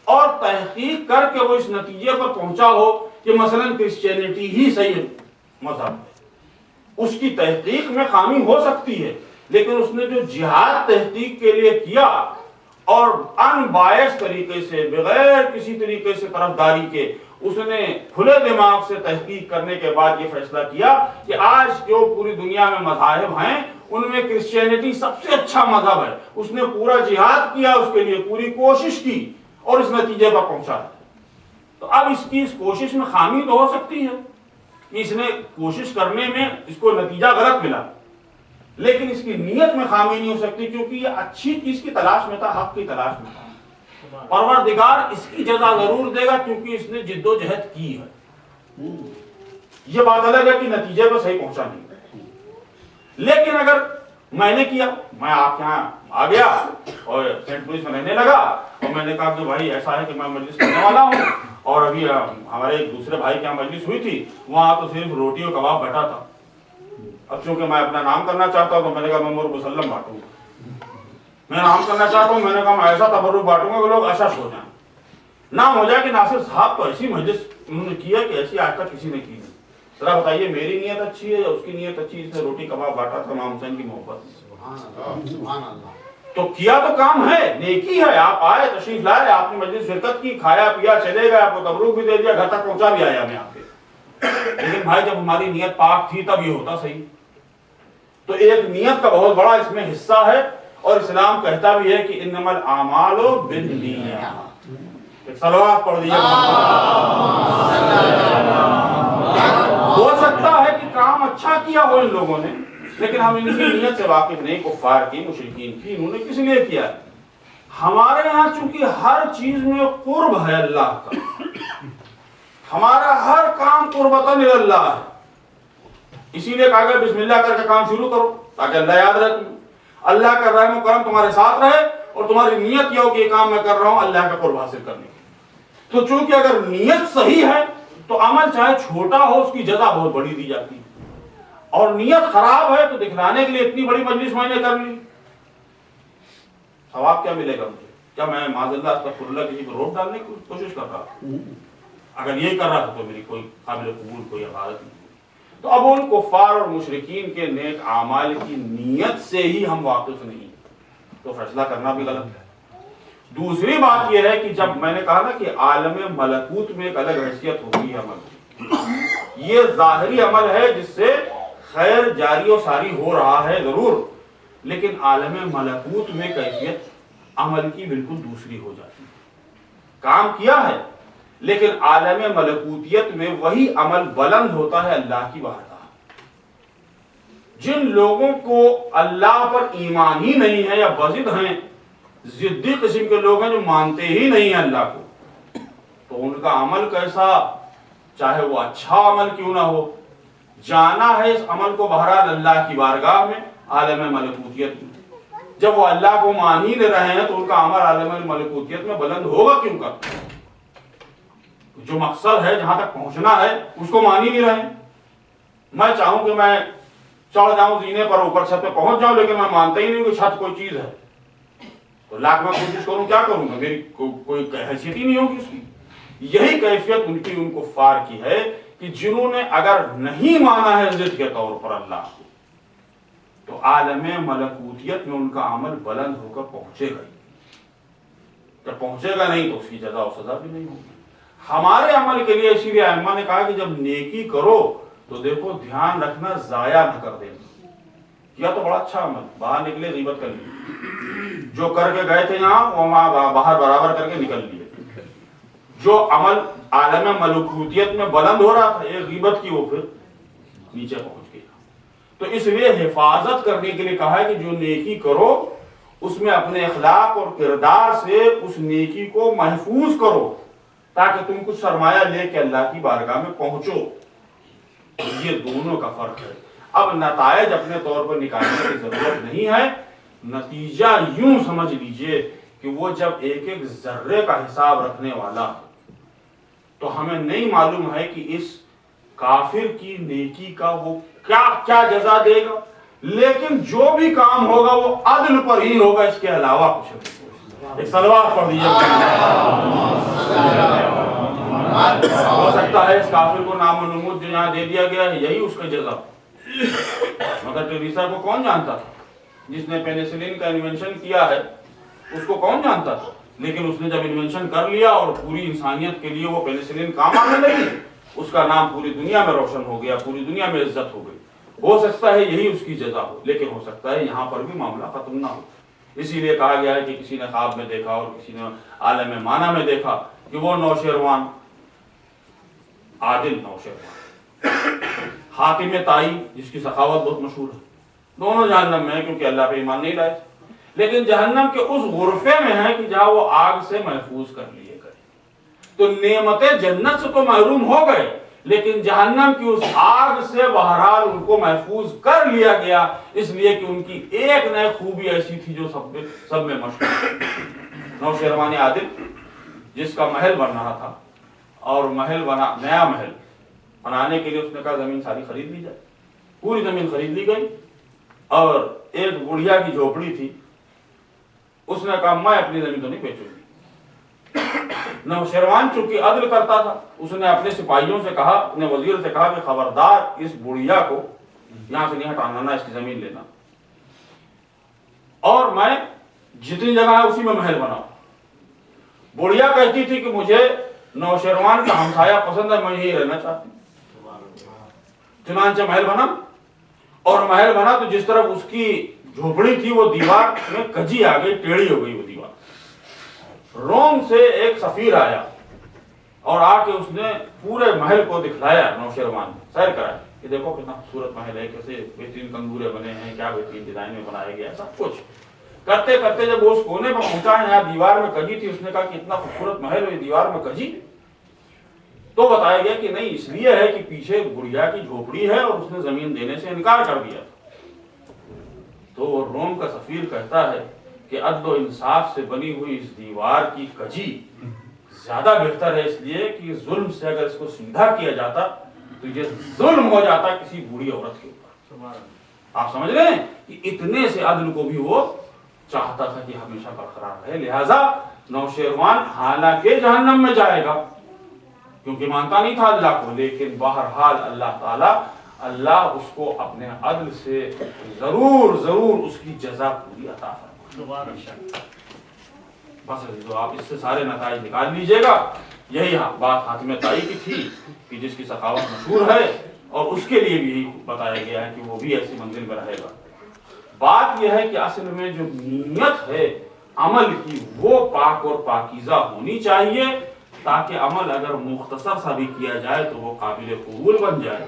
اور تحقیق کر کے وہ اس نتیجے پر پہنچا ہو کہ مثلا کرسچینٹی ہی صحیح مذہب ہے، اس کی تحقیق میں خامی ہو سکتی ہے، لیکن اس نے جو جہاد تحقیق کے لیے کیا اور ان بائس طریقے سے، بغیر کسی طریقے سے طرفداری کے، اس نے کھلے دماغ سے تحقیق کرنے کے بعد یہ فیصلہ کیا کہ آج جو پوری دنیا میں مذاہب ہیں ان میں کرسچینٹی سب سے اچھا مذہب ہے، اس نے پورا جہاد کیا، اس کے لیے پوری کوشش کی اور اس نتیجے پر پہنچا ہے۔ تو اب اس کی اس کوشش میں خامی تو ہو سکتی ہے کہ اس نے کوشش کرنے میں اس کو نتیجہ غلط ملا، لیکن اس کی نیت میں خامی نہیں ہو سکتی، کیونکہ یہ اچھی چیز کی تلاش میں تھا، حق کی تلاش میں تھا۔ پروردگار اس کی جزا ضرور دے گا کیونکہ اس نے جد و جہد کی ہے، یہ بات الگ ہے کہ نتیجے پہ صحیح پہنچا نہیں۔ لیکن اگر میں نے کیا، میں آپ کے یہاں آ گیا اور سینٹ لوئس میں رہنے لگا اور میں نے کہا کہ بھائی ایسا ہے کہ میں مجلس کرنے والا ہوں، اور ابھی ہمارے ایک دوسرے بھائی کے یہاں مجلس ہوئی تھی، وہاں تو صرف روٹی اور کباب بٹا تھا، اب چونکہ میں اپنا نام کرنا چاہتا ہوں تو میں نے کہا میں عمر مسلم بانٹوں گا، میں نام کرنا چاہتا ہوں، میں نے کہا میں ایسا تبرک بانٹوں گا کہ لوگ اشش ہو جائیں، نام ہو جائے کہ ناصر صاحب تو ایسی مجلس انہوں نے کی ہے کہ ایسی آج تک کسی نے کی نہیں۔ ذرا بتائیے میری نیت اچھی ہے یا اس کی نیت اچھی؟ اس نے روٹی کباب بانٹا تھا امام حسین کی محبت، سبحان اللہ، تو کیا تو کام ہے، نیکی ہے، آپ آئے، تشریف لائے، آپ نے مجلس شرکت کی، کھایا پیا، چلے گئے، آپ کو تبرک بھی دے دیا، گھر تک پہنچا بھی آیا میں آپ کے، لیکن بھائی جب ہماری نیت پاک تھی تب یہ ہوتا صحیح۔ تو ایک نیت کا بہت بڑا اس میں حصہ ہے، اور اسلام کہتا بھی ہے کہ انما الاعمال بالنیات، ایک صلوات پڑھ دیجیے۔ ہو سکتا ہے کہ کام اچھا کیا ہو ان لوگوں نے، لیکن ہم ان کی نیت سے واقف نہیں، کفار کی، مشرکین کی، انہوں نے کس لیے کیا ہے؟ ہمارے یہاں چونکہ ہر چیز میں قرب ہے اللہ کا، ہمارا ہر کام قربتاً اللہ ہے، اسی لیے کہا گیا بسم اللہ کر کے کام شروع کرو تاکہ اللہ یاد رہے تمہیں، اللہ کا رحم و کرم تمہارے ساتھ رہے، اور تمہاری نیت یہ ہو کہ یہ کام میں کر رہا ہوں اللہ کا قرب حاصل کرنے کی۔ تو چونکہ اگر نیت صحیح ہے تو عمل چاہے چھوٹا ہو اس کی جزا بہت بڑی دی جاتی ہے، اور نیت خراب ہے تو دکھلانے کے لیے اتنی بڑی مجلس میں نے کر لی، ثواب کیا ملے گا مجھے؟ کیا میں معاذ اللہ استغفر اللہ کسی کو روک ڈالنے کی کوشش کر رہا ہوں؟ اگر یہ کر رہا تھا تو میری کوئی قابل قبول کوئی عبادت نہیں۔ تو اب ان کفار اور مشرکین کے نیک اعمال کی نیت سے ہی ہم واقف نہیں، تو فیصلہ کرنا بھی غلط ہے۔ دوسری بات یہ ہے کہ جب میں نے کہا نا کہ عالم ملکوت میں ایک الگ حیثیت ہوتی ہے عمل کی، یہ ظاہری عمل ہے جس سے خیر جاری و ساری ہو رہا ہے ضرور، لیکن عالم ملکوت میں کیفیت عمل کی بالکل دوسری ہو جاتی ہے۔ کام کیا ہے لیکن عالم ملکوتیت میں وہی عمل بلند ہوتا ہے اللہ کی وحدہ۔ جن لوگوں کو اللہ پر ایمان ہی نہیں ہے یا بضد ہیں، ضدی قسم کے لوگ ہیں جو مانتے ہی نہیں ہیں اللہ کو، تو ان کا عمل کیسا، چاہے وہ اچھا عمل کیوں نہ ہو، جانا ہے اس عمل کو بہرحال اللہ کی بارگاہ میں عالم ملکوتیت میں۔ جب وہ اللہ کو مان ہی نہیں رہے ہیں تو ان کا عمل عالم ملکوتیت میں بلند ہوگا کیوں کا؟ جو مقصد ہے جہاں تک پہنچنا ہے اس کو مان ہی نہیں رہے۔ میں چاہوں کہ میں چڑھ جاؤں زینے پر، اوپر چھت پہ پہنچ جاؤں، لیکن میں مانتا ہی نہیں کہ چھت کوئی چیز ہے، تو لاکھ میں کوشش کروں کیا کروں گا، میری کوئی حیثیت ہی نہیں ہوگی اس کی۔ یہی کیفیت ان کی، ان کفار کی ہے کہ جنہوں نے اگر نہیں مانا ہے ضد کے طور پر اللہ کو، تو عالم ملکوتیت میں ان کا عمل بلند ہو کر پہنچے گا ہی، جب پہنچے گا نہیں تو اس کی جزا و سزا بھی نہیں ہوگی۔ हमारे अमल के लिए इसीलिए अम्मा ने कहा कि जब नेकी करो तो देखो ध्यान रखना जाया न कर देना। किया तो बड़ा अच्छा अमल, बाहर निकले गीबत कर ली, जो करके गए थे यहाँ वो बाहर बराबर करके निकल लिए। जो अमल आलम मलकूतियत में बुलंद हो रहा था ये गीबत की, वो फिर नीचे पहुंच गया। तो इसलिए हिफाजत करने के लिए कहा है कि जो नेकी करो उसमें अपने अखलाक और किरदार से उस नेकी को महफूज करो ताकि तुम कुछ सरमाया लेके अल्लाह की बारगाह में पहुंचो। ये दोनों का फर्क है। अब नतायज अपने तौर पर निकालने की जरूरत नहीं है, नतीजा यूं समझ लीजिए कि वो जब एक एक जर्रे का हिसाब रखने वाला तो हमें नहीं मालूम है कि इस काफिर की नेकी का वो क्या क्या जजा देगा, लेकिन जो भी काम होगा वो अदल पर ही होगा, इसके अलावा कुछ नहीं। एक सलवात पढ़ दीजिए। हो सकता है इस काफिर को नाम नमूद जो यहाँ दे दिया गया है यही उसका जजा, मगर टेरेसा को कौन जानता था? जिसने पेनिसिलिन का इन्वेंशन किया है उसको कौन जानता था? लेकिन उसने जब इन्वेंशन कर लिया और पूरी इंसानियत के लिए वो पेनिसिलिन काम आने लगी, उसका नाम पूरी दुनिया में रोशन हो गया, पूरी दुनिया में इज्जत हो गई। हो सकता है यही उसकी जजा हो, लेकिन हो सकता है यहाँ पर भी मामला खत्म ना हो। इसीलिए कहा गया है कि किसी ने ख्वाब में देखा और किसी ने आलम माना में देखा कि वो नौशेरवान, आदिल नौशेरवान, हाकिम ताई जिसकी सखावत बहुत मशहूर है, दोनों जहन्नम में है क्योंकि अल्लाह पे ईमान नहीं लाए। लेकिन जहन्नम के उस गुरफे में है कि जहां वो आग से महफूज कर लिए गए। तो नेमते जन्नत से तो महरूम हो गए, लेकिन जहन्नम की उस आग से बहरहाल उनको महफूज कर लिया गया, इसलिए कि उनकी एक नई खूबी ऐसी थी जो सब में मशहूर। नौशेरवान आदिल जिसका महल बन रहा था और महल बना, नया महल बनाने के लिए उसने कहा जमीन सारी खरीद ली जाए। पूरी जमीन खरीद ली गई और एक बुढ़िया की झोपड़ी थी, उसने कहा मैं अपनी जमीन तो नहीं बेचूंगी। नौशेरवान चूंकि अदल करता था, उसने अपने सिपाहियों से कहा, अपने वजीर से कहा कि खबरदार इस बुढ़िया को यहां से नहीं हटाना, ना इसकी जमीन लेना, और मैं जितनी जगह है उसी में महल बनाऊं। बुढ़िया कहती थी कि मुझे नौशेरवान का हमसाया पसंद है, मैं यही रहना चाहती। चुनांचे महल बना, और महल बना तो जिस तरफ उसकी झोपड़ी थी वो दीवार में कजी आ गई, टेढ़ी हो गई वो दीवार। रोम से एक सफीर आया और आके उसने पूरे महल को दिखलाया, नौशेरवान सैर कराया कि देखो कितना खूबसूरत महल है, कैसे बेहतरीन कंगूरे बने हैं, क्या बेहतरीन डिजाइन में बनाया गया, सब कुछ करते करते जब वो उस कोने पर पहुंचा है यहाँ दीवार में कजी थी, उसने कहा कि इतना खूबसूरत महल है, दीवार में कजी। तो बताया गया कि नहीं, इसलिए है कि पीछे बुढ़िया की झोपड़ी है और उसने जमीन देने से इनकार कर दिया। तो रोम का सफीर कहता है कि अदल इंसाफ से बनी हुई इस दीवार की कजी ज्यादा बेहतर है, इसलिए कि जुल्म से अगर इसको सीधा किया जाता तो ये जुल्म हो जाता किसी बूढ़ी औरत के ऊपर। आप समझ रहे हैं कि इतने से अदल को भी वो चाहता था कि हमेशा बरकरार रहे। लिहाजा नौशेरवान हालांकि जहन्नम में जाएगा क्योंकि मानता नहीं था अल्लाह को, लेकिन बहरहाल अल्लाह उसको अपने अदल से जरूर जरूर उसकी जजा पूरी अता फरमाएगा। बस तो आप इससे सारे नताइज निकाल लीजिएगा। यही बात हातिम ताई की थी कि जिसकी सखावत मशहूर है और उसके लिए भी बताया गया है कि वो भी ऐसी मंजिल में रहेगा। बात यह है कि असल में जो नीयत है अमल की वो पाक और पाकीज़ा होनी चाहिए, ताकि अमल अगर मुख्तसर सा भी किया जाए तो वो काबिल कबूल बन जाए।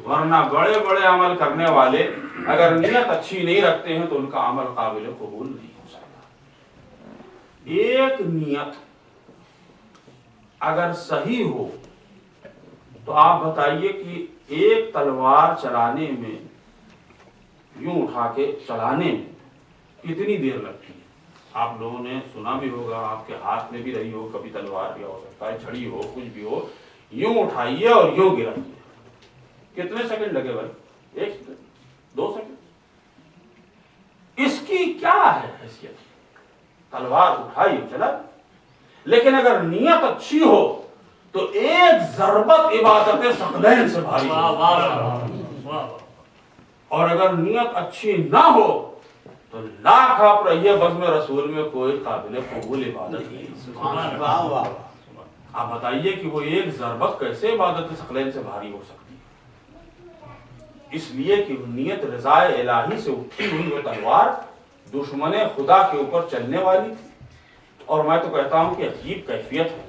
वरना बड़े बड़े अमल करने वाले अगर नीयत अच्छी नहीं रखते हैं तो उनका अमल काबिल कबूल नहीं हो सकता। एक नीयत अगर सही हो तो आप बताइए कि एक तलवार चलाने में, यूं उठा के चलाने में कितनी देर लगती है? आप लोगों ने सुना भी होगा, आपके हाथ में भी रही हो कभी तलवार, या हो सकता है छड़ी हो, कुछ भी हो, यूं उठाइए और यूं गिराइए, कितने सेकंड लगे भाई? 1 सेकंड, 2 सेकंड। इसकी क्या है हैसियत? तलवार उठाई चला। लेकिन अगर नियत अच्छी हो तो एक जरबत इबादत सकलैन से भारी, और अगर नियत अच्छी ना हो तो लाख आप रहिए बज़्म रसूल में कोई काबिल कबूल इबादत नहीं। आप बताइए कि वो एक ज़रबत कैसे इबादत सकलैन से भारी हो सकती है। इसलिए कि नियत रज़ाए इलाही से उठी हुई वो तलवार दुश्मन खुदा के ऊपर चलने वाली थी। और मैं तो कहता हूं कि अजीब कैफियत है।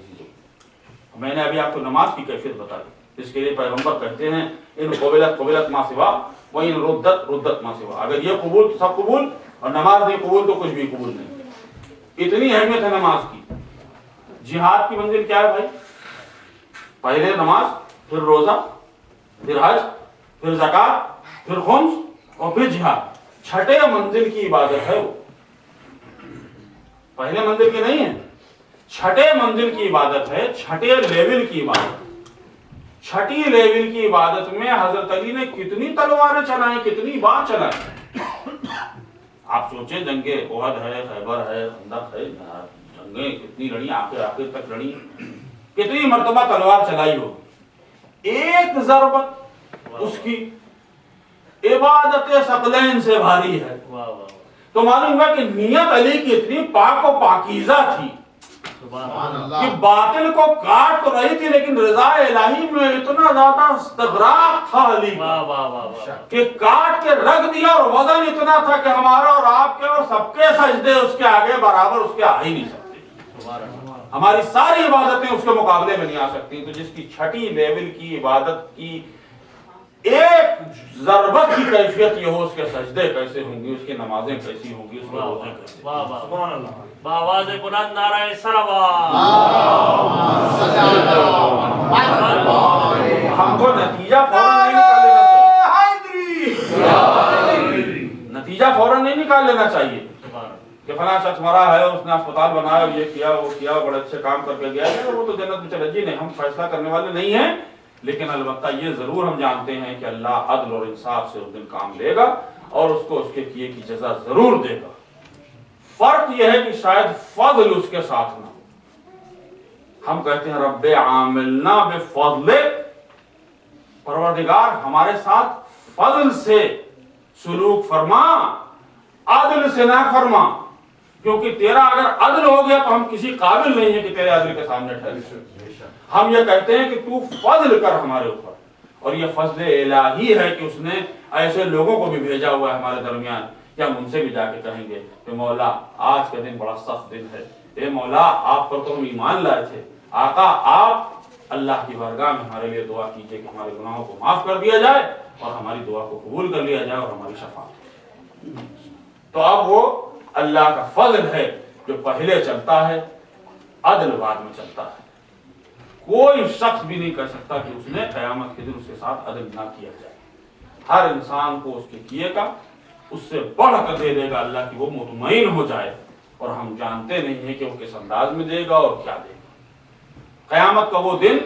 मैंने अभी आपको नमाज की कैफियत बताई, इसके लिए पैगंबर कहते हैं इन कबिलत मा सिवा व इन रुद्दत मा सिवा। अगर ये कबूल तो सब कबूल, और नमाज नहीं कबूल तो कुछ भी कबूल नहीं। इतनी अहमियत है नमाज की। जिहाद की मंजिल क्या है भाई? पहले नमाज, फिर रोजा, फिर हज, फिर ज़कात, फिर खुम्स और फिर जिहाद। छठे मंजिल की इबादत है वो, पहले मंजिल की नहीं है, छठे मंजिल की इबादत है, छठे लेवल की इबादत। छठी लेवल की इबादत में हजरत अली ने कितनी तलवारें चलाई, कितनी बार चलाई। आप सोचें, जंगे ओहद है, खैबर है, खंदक है, जंगें कितनी लड़ी, आखिर तक लड़ी, कितनी मर्तबा तलवार चलाई होगी। एक ज़रबत उसकी इबादत सकलैन से भारी है। तो मालूम हुआ कि नियत अली की इतनी पाक और पाकीज़ा थी कि बातिल को काट तो रही थी, लेकिन रज़ा इलाही में इतना ज्यादा इस्तग़राक़ था अली कि काट के रख दिया। और वजन इतना था कि हमारा और आपके और सबके सजदे उसके आगे बराबर उसके आ ही नहीं सकते। हमारी सारी इबादतें उसके मुकाबले में नहीं आ सकती। तो जिसकी छठी लेवल की इबादत की एक ज़रबत की कैफियत ये हो, उसके सजदे कैसे होंगी, उसकी नमाजें कैसी होंगी, उसके रोजे कैसे। आवाज़ बुलंद नाराए सलावत। हमको नतीजा फौरन नहीं निकाल लेना चाहिए कि फला शख्स मरा है, उसने अस्पताल बनाया, ये किया वो किया, बड़े अच्छे काम करके गया है, वो तो जन्नत में चले। जी नहीं, हम फैसला करने वाले नहीं हैं, लेकिन अलबत्ता ये जरूर हम जानते हैं कि अल्लाह अदल और इंसाफ से उस दिन काम लेगा और उसको उसके किए की जजा जरूर देगा। फर्क यह है कि शायद फजल उसके साथ ना हो। हम कहते हैं रब्बे आमिलना बिफज़ले, परवरदिगार हमारे साथ फजल से सुलूक फरमा, अदल से ना फरमा, क्योंकि तेरा अगर अदल हो गया तो हम किसी काबिल नहीं है कि तेरे अदल के सामने ठहरे। हम ये कहते हैं कि तू फजल कर हमारे ऊपर, और ये फजल इलाही है कि उसने ऐसे लोगों को भी भेजा हुआ है हमारे दरमियान कि हम उनसे भी जाके कहेंगे कि मौला आज का दिन बड़ा सख्त दिन है, ए मौला आप पर तो हम ईमान लाए थे, आका आप अल्लाह की बारगाह में हमारे लिए दुआ कीजिए कि हमारे गुनाहों को माफ कर दिया जाए और हमारी दुआ को कबूल कर लिया जाए और हमारी शफाअत। तो अब वो अल्लाह का फजल है जो पहले चलता है, अदल बाद में चलता है। कोई शख्स भी नहीं कह सकता कि उसने क़यामत के दिन उसके साथ अदल ना किया जाए। हर इंसान को उसके किए का उससे बढ़कर दे देगा अल्लाह की, वो मुतमईन हो जाए। और हम जानते नहीं है कि वो किस अंदाज में देगा और क्या देगा। क़यामत का वो दिन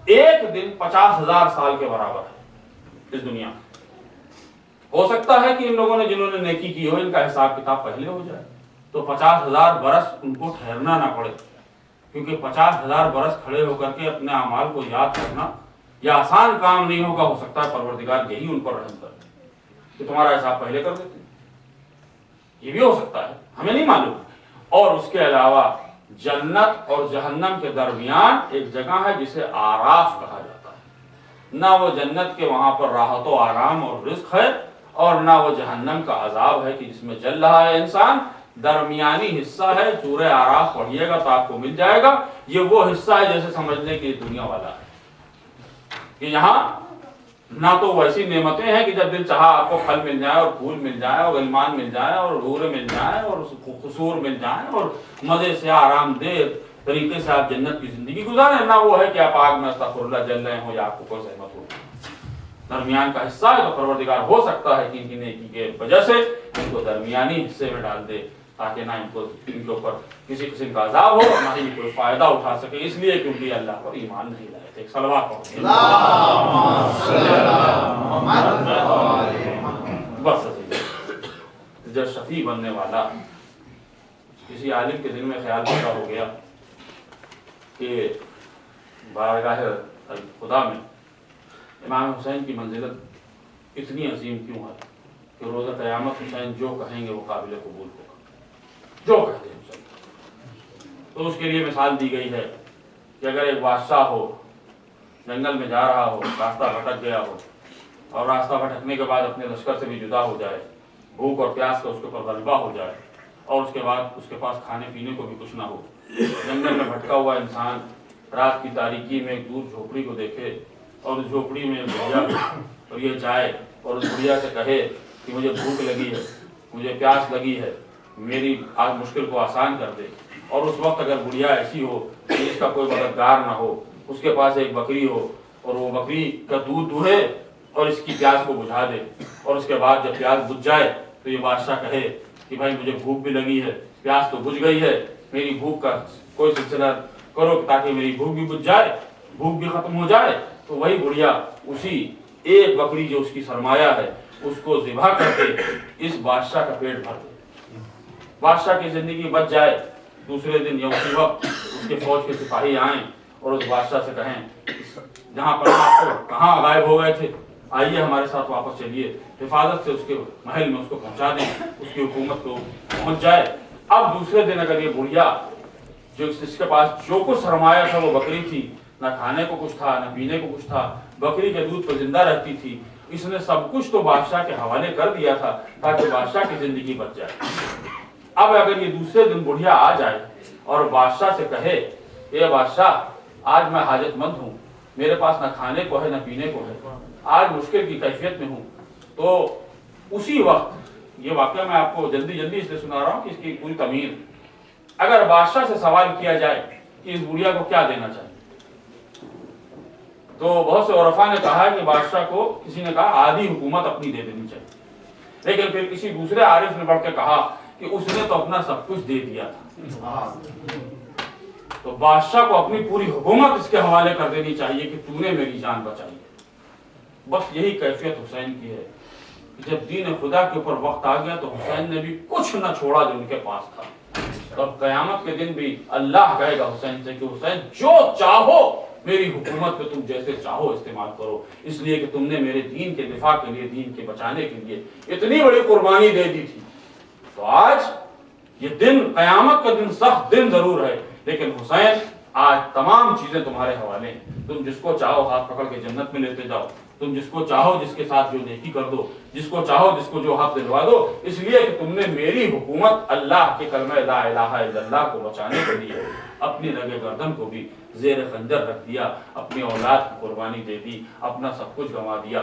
एक दिन 50,000 साल के बराबर है इस दुनिया में। हो सकता है कि इन लोगों ने जिन्होंने नेकी की हो इनका हिसाब किताब पहले हो जाए, तो 50,000 बरस उनको ठहरना ना पड़े, क्योंकि 50,000 बरस खड़े होकर के अपने अमाल को याद करना यह आसान काम नहीं होगा। हो सकता है परवरदिगार यही उन पर रहम कर कि तुम्हारा हिसाब पहले कर देते, ये भी हो सकता है, हमें नहीं मालूम। और उसके अलावा जन्नत और जहन्नम के दरमियान एक जगह है जिसे आराफ कहा जाता है। ना वो जन्नत के वहां पर राहत व आराम और रिज्क है, और ना वो जहन्नम का अजाब है कि जिसमें जल रहा है इंसान। दरमियानी हिस्सा है, सूरह आराफ पढ़िएगा तो आपको मिल जाएगा। ये वो हिस्सा है जैसे समझने की दुनिया वाला है कि यहाँ ना तो वैसी नेमतें हैं कि जब दिल चाहा आपको फल मिल जाए और फूल मिल जाए और गलमान मिल जाए और हूरें मिल जाए और खुसूर मिल जाए और मजे से आरामदेह तरीके से आप जन्नत की जिंदगी गुजारें। ना वो है कि आप आग में अस्तगफिरुल्लाह जल रहे हो या आपको कोई सहमत हो। दरमियान का हिस्सा है, तो परवरदिगार हो सकता है कि इनकी नेकी के वजह से इनको दरमियानी हिस्से में डाल दे, ताकि ना इनके ऊपर किसी किस्म का अजाब हो, ना ही कोई फायदा उठा सके, इसलिए क्योंकि अल्लाह पर ईमान नहीं लाए थे। एक सलवात पढ़ो बस। जब शफी बनने वाला किसी आलिम के दिल में ख्याल पैदा हो गया कि बारगाह खुदा में इमाम हुसैन की मंजिलत इतनी अजीम क्यों है कि रोज़ा क़यामत हुसैन जो कहेंगे वो काबिल कबूल होगा, जो कहते हैं हुसैन। तो उसके लिए मिसाल दी गई है कि अगर एक बादशाह हो, जंगल में जा रहा हो, रास्ता भटक गया हो और रास्ता भटकने के बाद अपने लश्कर से भी जुदा हो जाए, भूख और प्यास का उसके ऊपर गलबा हो जाए और उसके बाद उसके पास खाने पीने को भी कुछ ना हो, जंगल में भटका हुआ इंसान रात की तारीकी में एक दूर झोपड़ी को देखे और उस झोपड़ी में बुढ़िया और ये जाए और उस बुढ़िया से कहे कि मुझे भूख लगी है, मुझे प्यास लगी है, मेरी आज मुश्किल को आसान कर दे। और उस वक्त अगर बुढ़िया ऐसी हो कि इसका कोई मददगार ना हो, उसके पास एक बकरी हो और वो बकरी का दूध दुहे और इसकी प्यास को बुझा दे और उसके बाद जब प्यास बुझ जाए तो ये बादशाह कहे कि भाई मुझे भूख भी लगी है, प्यास तो बुझ गई है, मेरी भूख का कोई सिलसिला करो ताकि मेरी भूख भी बुझ जाए, भूख भी खत्म हो जाए। तो वही बुढ़िया उसी एक बकरी जो उसकी सरमाया है उसको ज़िबा करके इस बादशाह का पेट भर दे, बादशाह की जिंदगी बच जाए। दूसरे दिन या उसी वक्त उसके फौज के सिपाही आए और उस बादशाह से कहें जहाँ पर आप कहाँ गायब हो गए थे, आइए हमारे साथ वापस चलिए, हिफाजत से उसके महल में उसको पहुंचा दें, उसकी हुकूमत को पहुंच जाए। अब दूसरे दिन अगर ये बुढ़िया जो इसके पास जो कुछ सरमाया था वो बकरी थी, ना खाने को कुछ था ना पीने को कुछ था, बकरी के दूध पर जिंदा रहती थी, इसने सब कुछ तो बादशाह के हवाले कर दिया था ताकि बादशाह की जिंदगी बच जाए। अब अगर ये दूसरे दिन बुढ़िया आ जाए और बादशाह से कहे ये बादशाह आज मैं हाजतमंद हूँ, मेरे पास ना खाने को है ना पीने को है, आज मुश्किल की कैफियत में हूँ, तो उसी वक्त ये वाकया मैं आपको जल्दी जल्दी इसलिए सुना रहा हूँ कि इसकी पूरी तमीर, अगर बादशाह से सवाल किया जाए कि इस बुढ़िया को क्या देना चाहिए, तो बहुत से औरफा ने कहा कि बादशाह को किसी ने कहा आधी हुकूमत अपनी दे देनी चाहिए, लेकिन फिर किसी दूसरे आरिफ ने बढ़ के कहा कि उसने तो अपना सब कुछ दे दिया था, तो बादशाह को अपनी पूरी हुकूमत इसके हवाले कर देनी चाहिए कि तूने मेरी जान बचाई। बस यही कैफियत हुसैन की है कि जब दीन खुदा के ऊपर वक्त आ गया तो हुसैन ने भी कुछ न छोड़ा जो उनके पास था। तो अब कयामत के दिन भी अल्लाह कहेगा हुसैन से कि हुसैन जो चाहो मेरी हुकूमत पे तुम जैसे चाहो इस्तेमाल करो, इसलिए कि तुमने मेरे दीन के दिफा के लिए, दीन के बचाने के लिए इतनी बड़ी कुर्बानी दे दी थी। तो आज ये दिन, कयामत का दिन सख्त दिन जरूर है, लेकिन हुसैन आज तमाम चीजें तुम्हारे हवाले हैं। तुम जिसको चाहो हाथ पकड़ के जन्नत में लेते जाओ, तुम जिसको चाहो जिसके साथ जो नेकी कर दो, जिसको चाहो जिसको जो हक दिलवा दो, इसलिए कि तुमने मेरी हुकूमत अल्लाह के कलमा ला इलाहा इल्लल्लाह को बचाने के लिए अपनी रगे गर्दन को भी जेर खंजर रख दिया, अपनी औलाद की कुर्बानी दे दी, अपना सब कुछ गंवा दिया।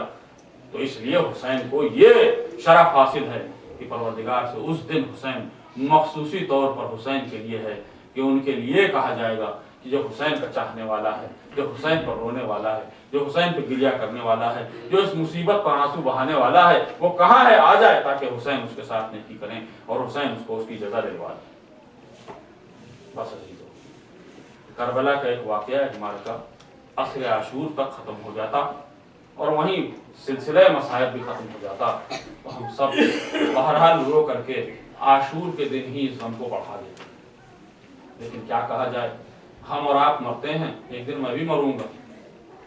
तो इसलिए हुसैन को ये शरफ हासिल है कि परवरदिगार से उस दिन हुसैन मखसूसी तौर पर हुसैन के लिए है कि उनके लिए कहा जाएगा कि जो हुसैन का चाहने वाला है, जो हुसैन पर रोने वाला है, जो हुसैन पर गिरिया करने वाला है, जो इस मुसीबत पर आंसू बहाने वाला है, वो कहाँ है, आ जाए ताकि हुसैन उसके साथ नेकी करें और हुसैन उसको उसकी जगह दिलवा दे। बस अजीजों, करबला का एक वाकया एक मारका असर आशूर तक खत्म हो जाता और वहीं सिलसिला मसायब भी खत्म हो जाता, तो हम सब बहरहाल रो करके आशूर के दिन ही इस गम को बढ़ा देते। लेकिन क्या कहा जाए, हम और आप मरते हैं, एक दिन मैं भी मरूंगा,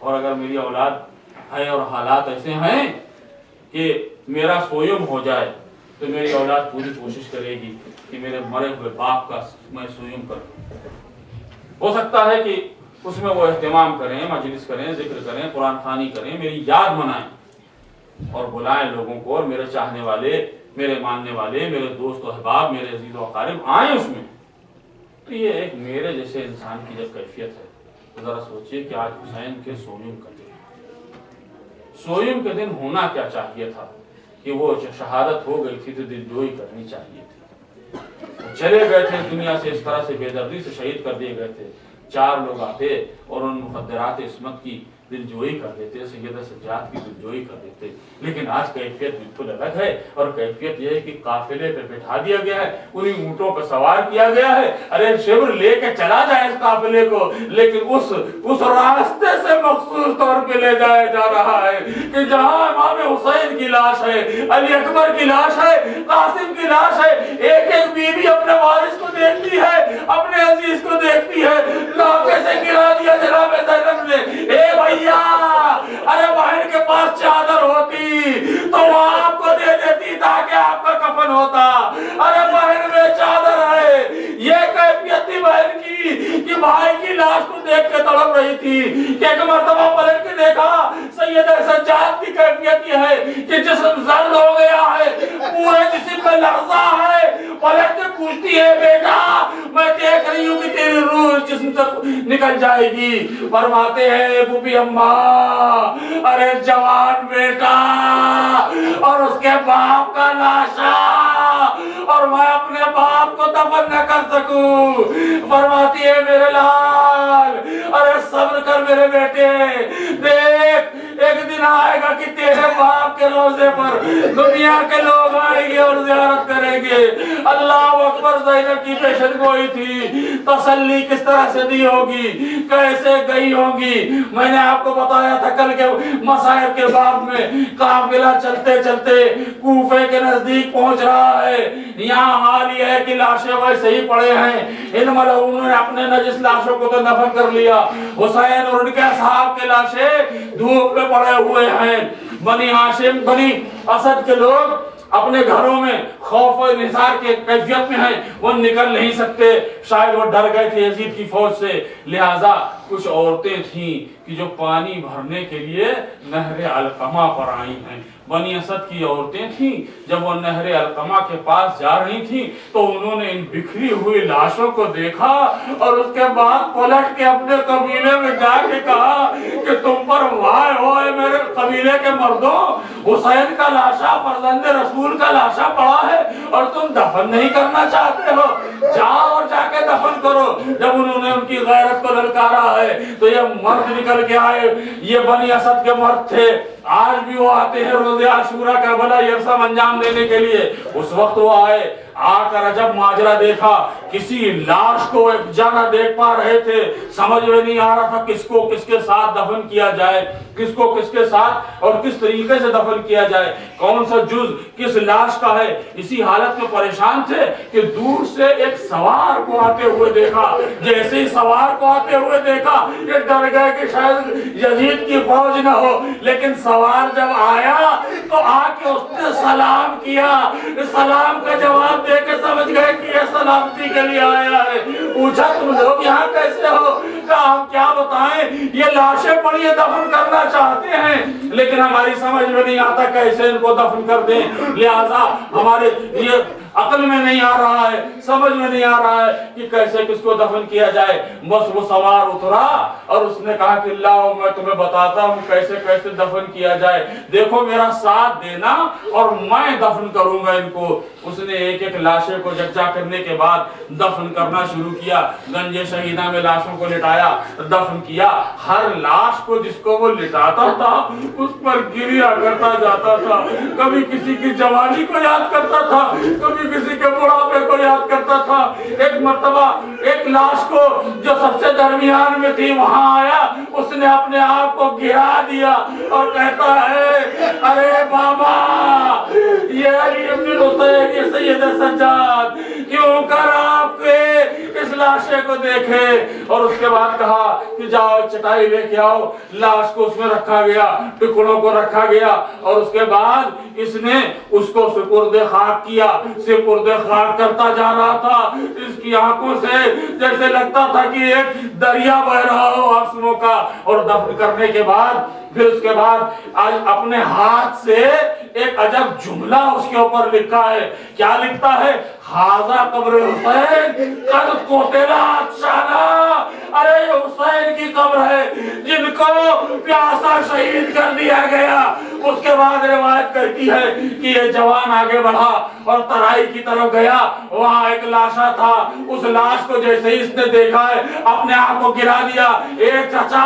और अगर मेरी औलाद है और हालात ऐसे हैं कि मेरा सोयम हो जाए तो मेरी औलाद पूरी कोशिश करेगी कि मेरे मरे हुए बाप का मैं सोयम करूं। हो सकता है कि उसमें वो एहतमाम करें, मजलिस करें, जिक्र करें, कुरान खानी करें, मेरी याद मनाएं और बुलाएं लोगों को, और मेरे चाहने वाले, मेरे मानने वाले, मेरे दोस्त और अहबाब, मेरे अजीज व अकारिब आए उसमें। तो ये एक मेरे जैसे इंसान की जब कैफियत है तो जरा सोचिए कि आज हुसैन के सोयम का दिन, सोयम के दिन होना क्या चाहिए था कि वो शहादत हो गई थी तो दिलजोई करनी चाहिए थी। चले गए थे दुनिया से, इस तरह से बेदर्दी से शहीद कर दिए गए थे। 4 लोग आते और उन मुकद्दरात इस्मत की दिलजोई कर देते, सैयद सज्जाद की दिलजोई कर देते। लेकिन आज कैफियत बिल्कुल अलग है, और कैफियत यह है कि काफिले पे बिठा दिया गया है, उन्हीं ऊंटों पर सवार किया गया है। अरे शिब्र लेके चला जाए इस काफिले को, लेकिन उस रास्ते से मखसूस तौर पे ले जाया जा रहा है कि जहां इमाम हुसैन की लाश है, अली अकबर की लाश है, कासिम की लाश है। एक एक बीवी अपने वारिस को देखती है, अपने अजीज को देखती है, लाके से गिरा दिया जनाब ज़ैनब ने। ए भैया, अरे बहन के पास चादर होती तो वो आपको दे देती ताकि आपका कफन होता। अरे बहन में चादर है, ये कैफियत थी बहन की कि भाई की लाश को देख देख के तड़प रही थी कि एक मर्तबा पलट के देखा सैयद सज्जाद की कैफियत ये है कि जिस्म जर्द हो गया है, पूरे जिस्म में लर्जा है। पलट के पूछती है बेटा मैं देख रही हूँ कि तेरी रूह जिस्म से निकल जाएगी। फरमाते हैं बूबी अम्मा अरे जवान बेटा और उसके बाप का लाशा, और मैं अपने बाप को दफन न कर सकूं। फरमाती है मेरे लाल अरे सब्र कर मेरे बेटे, देख एक दिन आएगा कि तेरे बाप के रोजे पर दुनिया के लोग आएंगे और ज़ियारत करेंगे। अल्लाह अकबर। ज़ैनब की पेशन गोई थी, तसल्ली किस तरह से दी होगी, कैसे गई होगी। मैंने आपको बताया था कल के मसाइब के बाब में, काफिला चलते चलते कूफे के नजदीक पहुंच रहा है। यहाँ हाल यह है कि लाशें वैसे ही पड़े हैं। इन मलऊनों ने अपने नजिस लाशों को तो दफन कर लिया, हुसैन और उनके असहाब के लाशें धूप में पड़े हुए हैं। बनी हाशिम बनी असद के लोग अपने घरों में खौफ और निसार के कैफियत में हैं, वो निकल नहीं सकते। शायद वो डर गए थे यजीद की फौज से। लिहाजा कुछ औरतें थीं कि जो पानी भरने के लिए नहर अलकमा पर आई हैं। बनी असद की औरतें थीं, जब वो नहर अलकमा के पास जा रही थीं तो उन्होंने इन बिखरी हुई लाशों को देखा और उसके बाद पलट के अपने कबीले में जाके कहा कि तुम पर वाय होए मेरे कबीले के मर्दों, हुसैन का लाशा फर्जंद रसूल का लाशा पड़ा है और तुम दफन नहीं करना चाहते हो, जाओ और जाके दफन करो। जब उन्होंने उनकी गैरत को ललकारा है तो ये मर्द निकल के आए, ये बनी असद के मर्द थे। आज भी वो आते हैं रोज़े आशूरा का भला यरसम अंजाम देने के लिए। उस वक्त वो आए, आकर जब माजरा देखा, किसी लाश को एक जना देख पा रहे थे, समझ में नहीं आ रहा था किसको किसके साथ दफन किया जाए, किसको किसके साथ और किस तरीके से दफन किया जाए, कौन सा जुज किस लाश का है। इसी हालत में परेशान थे कि दूर से एक सवार को आते हुए देखा। जैसे ही सवार को आते हुए देखा ये डर गए कि शायद यजीद की फौज न हो, लेकिन सवार जब आया तो आके उसने सलाम किया। सलाम का जवाब देके समझ गए कि ये सलामती के लिए आया है। पूछा तुम लोग यहाँ कैसे हो? कहा हम क्या बताएं, ये लाशें पड़ी है, दफन करना चाहते हैं लेकिन हमारी समझ में नहीं आता कैसे इनको दफन कर दें। लिहाजा हमारे ये अकल में नहीं आ रहा है, समझ में नहीं आ रहा है कि कैसे किसको दफन किया जाए। बस वो सवार उतरा और उसने कहा कि लाओ मैं तुम्हें बताता हूँ कैसे कैसे दफन किया जाए, देखो मेरा साथ देना और मैं दफन करूंगा इनको। उसने एक एक लाशें को जच्चा करने के बाद दफन करना शुरू किया। गंजे शहीदा में लाशों को लिटाया, दफन किया। हर लाश को जिसको वो लिटाता था उस पर गिरिया करता जाता था। कभी किसी की जवानी को याद करता था, कभी किसी के बुढ़ापे को याद करता था। एक मर्तबा एक लाश को जो सबसे दरमियान में थी वहां आया, उसने अपने आप को गिरा दिया और कहता है अरे बाबा ये अली इब्न हुसैन ये सैयद सज्जाद क्यों कर आपके इस लाशे को देखे। और उसके बाद कहा कि जाओ चटाई लेके आओ। लाश को उसमें रखा गया, टुकड़ों को रखा गया और उसके बाद इसने उसको सुपुर्दे खाक किया। सुपुर्दे खाक करता जा रहा था, इसकी आंखों से जैसे लगता था कि एक दरिया बह रहा हो आंसुओं का। और दफन करने के बाद फिर उसके बाद आज अपने हाथ से एक अजब जुमला उसके ऊपर लिखा है। क्या लिखता है? हाजा कब्र हुसैन कद कोतेला शाना। अरे हुसैन की कब्र है जिनको प्यासा शहीद कर दिया गया। उसके बाद रिवायत करती है कि ये जवान आगे बढ़ा और तराई की तरफ गया, वहां एक लाशा था। उस लाश को जैसे ही इसने देखा है अपने आप को गिरा दिया। एक चचा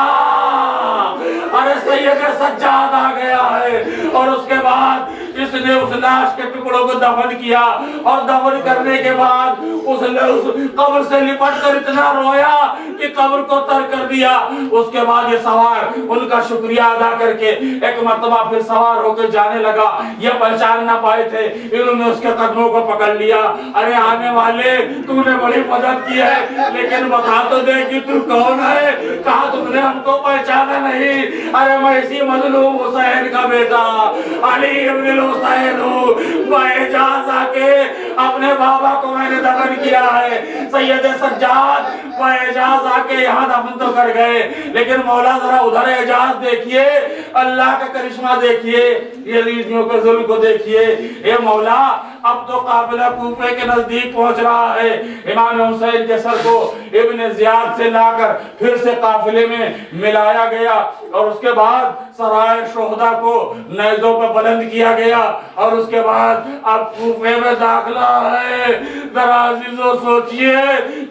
अरे सैयद सज्जाद आ गया है। और उसके बाद इसने उस लाश के टुकड़ों को दफन किया और दफन करने के बाद उस कब्र से लिपट कर इतना रोया कि कब्र को तर कर दिया। उसके बाद ये सवार उनका शुक्रिया अदा करके एक मर्तबा फिर सवार होकर जाने लगा। ये पहचान ना पाए थे, इन्होंने उसके कदमों को पकड़ लिया। अरे आने वाले तूने बड़ी मदद की है लेकिन बता तो दे कि तू कौन है। कहा तुमने हमको पहचाना नहीं। अरे मैं इसी मजलूम हुसैन का बेटा अली इब्न हुसैन हूँ। एजाज आके अपने बाबा को मैंने दफन किया है। सैयद सज्जाद एजाज आके यहाँ दफन तो कर गए, लेकिन मौला जरा उधर एजाज देखिए, अल्लाह का करिश्मा देखिए, यजीदियों के जुल्म को देखिए। ए मौला, अब तो काफिला कूफे के नजदीक पहुंच रहा है। इमाम हुसैन के सर को इब्न जियाद से लाकर फिर से काफिले में मिलाया गया और उसके बाद सराय शोहदा को नेज़ों पर बुलंद किया गया और उसके बाद अब कूफे में दाखिला है। जरा अजीजों सोचिए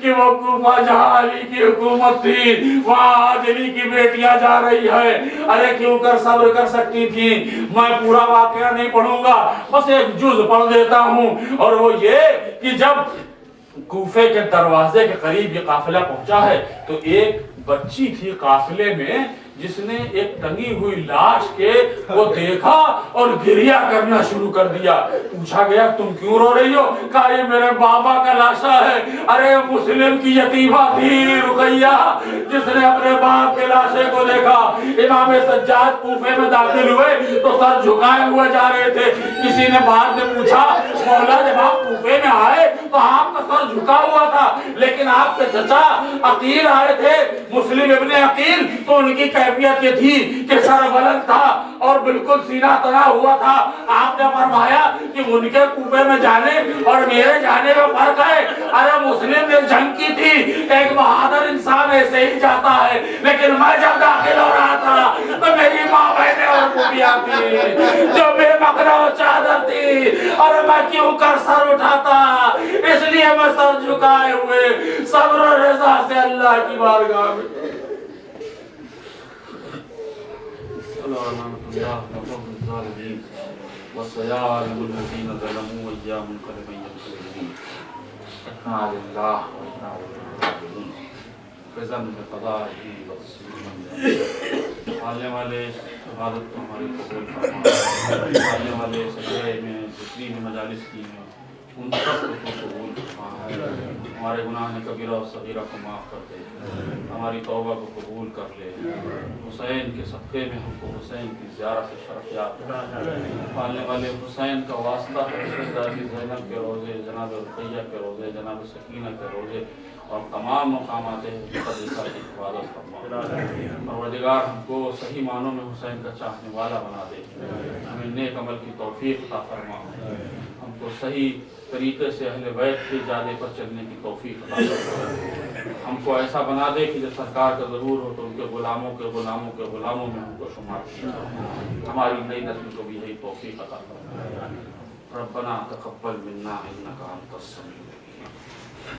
कि वो कूफा जहां अली की हुकूमत थी, वहां आज अली की बेटियां जा रही है। अरे क्यों कर सब्र कर सकती थी। मैं पूरा वाकया नहीं पढ़ूंगा, बस एक जुज पढ़ देता हूं, और वो ये कि जब कूफे के दरवाजे के करीब ये काफिला पहुंचा है तो एक बच्ची थी काफिले में, जिसने एक टंगी हुई लाश के वो देखा और गिरिया करना शुरू कर दिया। पूछा गया तुम क्यों रो रही हो? कहा ये मेरे बाबा का लाशा है। अरे मुस्लिम की यतीमा थी रुकैया, जिसने अपने बाप के लाशे को देखा। इमाम सज्जाद कूफे में दाखिल हुए तो सर झुकाए हुए जा रहे थे। किसी ने बाद में पूछा मौला जब आप कूफे में आए तो आपका सर झुका हुआ था, लेकिन आपके चचा अकील आए थे, मुस्लिम इब्ने अकील, तो उनकी कैफियत ये थी कि सर बुलंद था और बिल्कुल सीना तना हुआ था। आपने फरमाया कि उनके कूफे में जाने और मेरे जाने में फर्क है। अरे मुस्लिम ने जंग की थी, एक बहादुर इंसान ऐसे ही जाता है, लेकिन मैं जब दाखिल हो रहा था तो मेरी माँ बहने और कुबिया थी जो बेमकना चादर थी, और मैं क्यों कर सर उठाता, इसलिए मैं सर झुकाए हुए सब्र और रज़ा से अल्लाह की बारगाह में आने वाले शहादत को हमारी कबूल फरमा, आने वाले सजदे में जितनी भी मजालिस की हैं उन सब को कबूल फरमा, हमारे गुनाह कबीरा और सगीरा को माफ़ कर दे, हमारी तौबा को कबूल कर ले। हुसैन के सदक़े में हमको हुसैन की ज़ियारत से शरफ़ याद पालने वाले हुसैन का वास्ता है। ज़ैनब के रोज़े, जनाब रुक़ैया के रोज़े, जनाब सकीना के रोज़े और तमाम मकामात मुक़द्दसा की हिफाज़त फरमा। परवरदिगार हमको सही मानों में हुसैन का चाहने वाला बना दे, हमें नेक अमल की तौफ़ीक़ अता फरमा, हमको सही तरीके से अहले बैत के जादे पर चलने की तौफ़ीक़ अता फरमा, हमको ऐसा बना दे कि जब सरकार का ज़रूर हो तो उनके गुलामों के गुलामों के गुलामों में हमको शुमार किया। हमारी नई नस्ल को भी यही तौफ़ीक़ अता फरमा। रब्बना तक़ब्बल मिन्ना इन्नका अंतस समीउल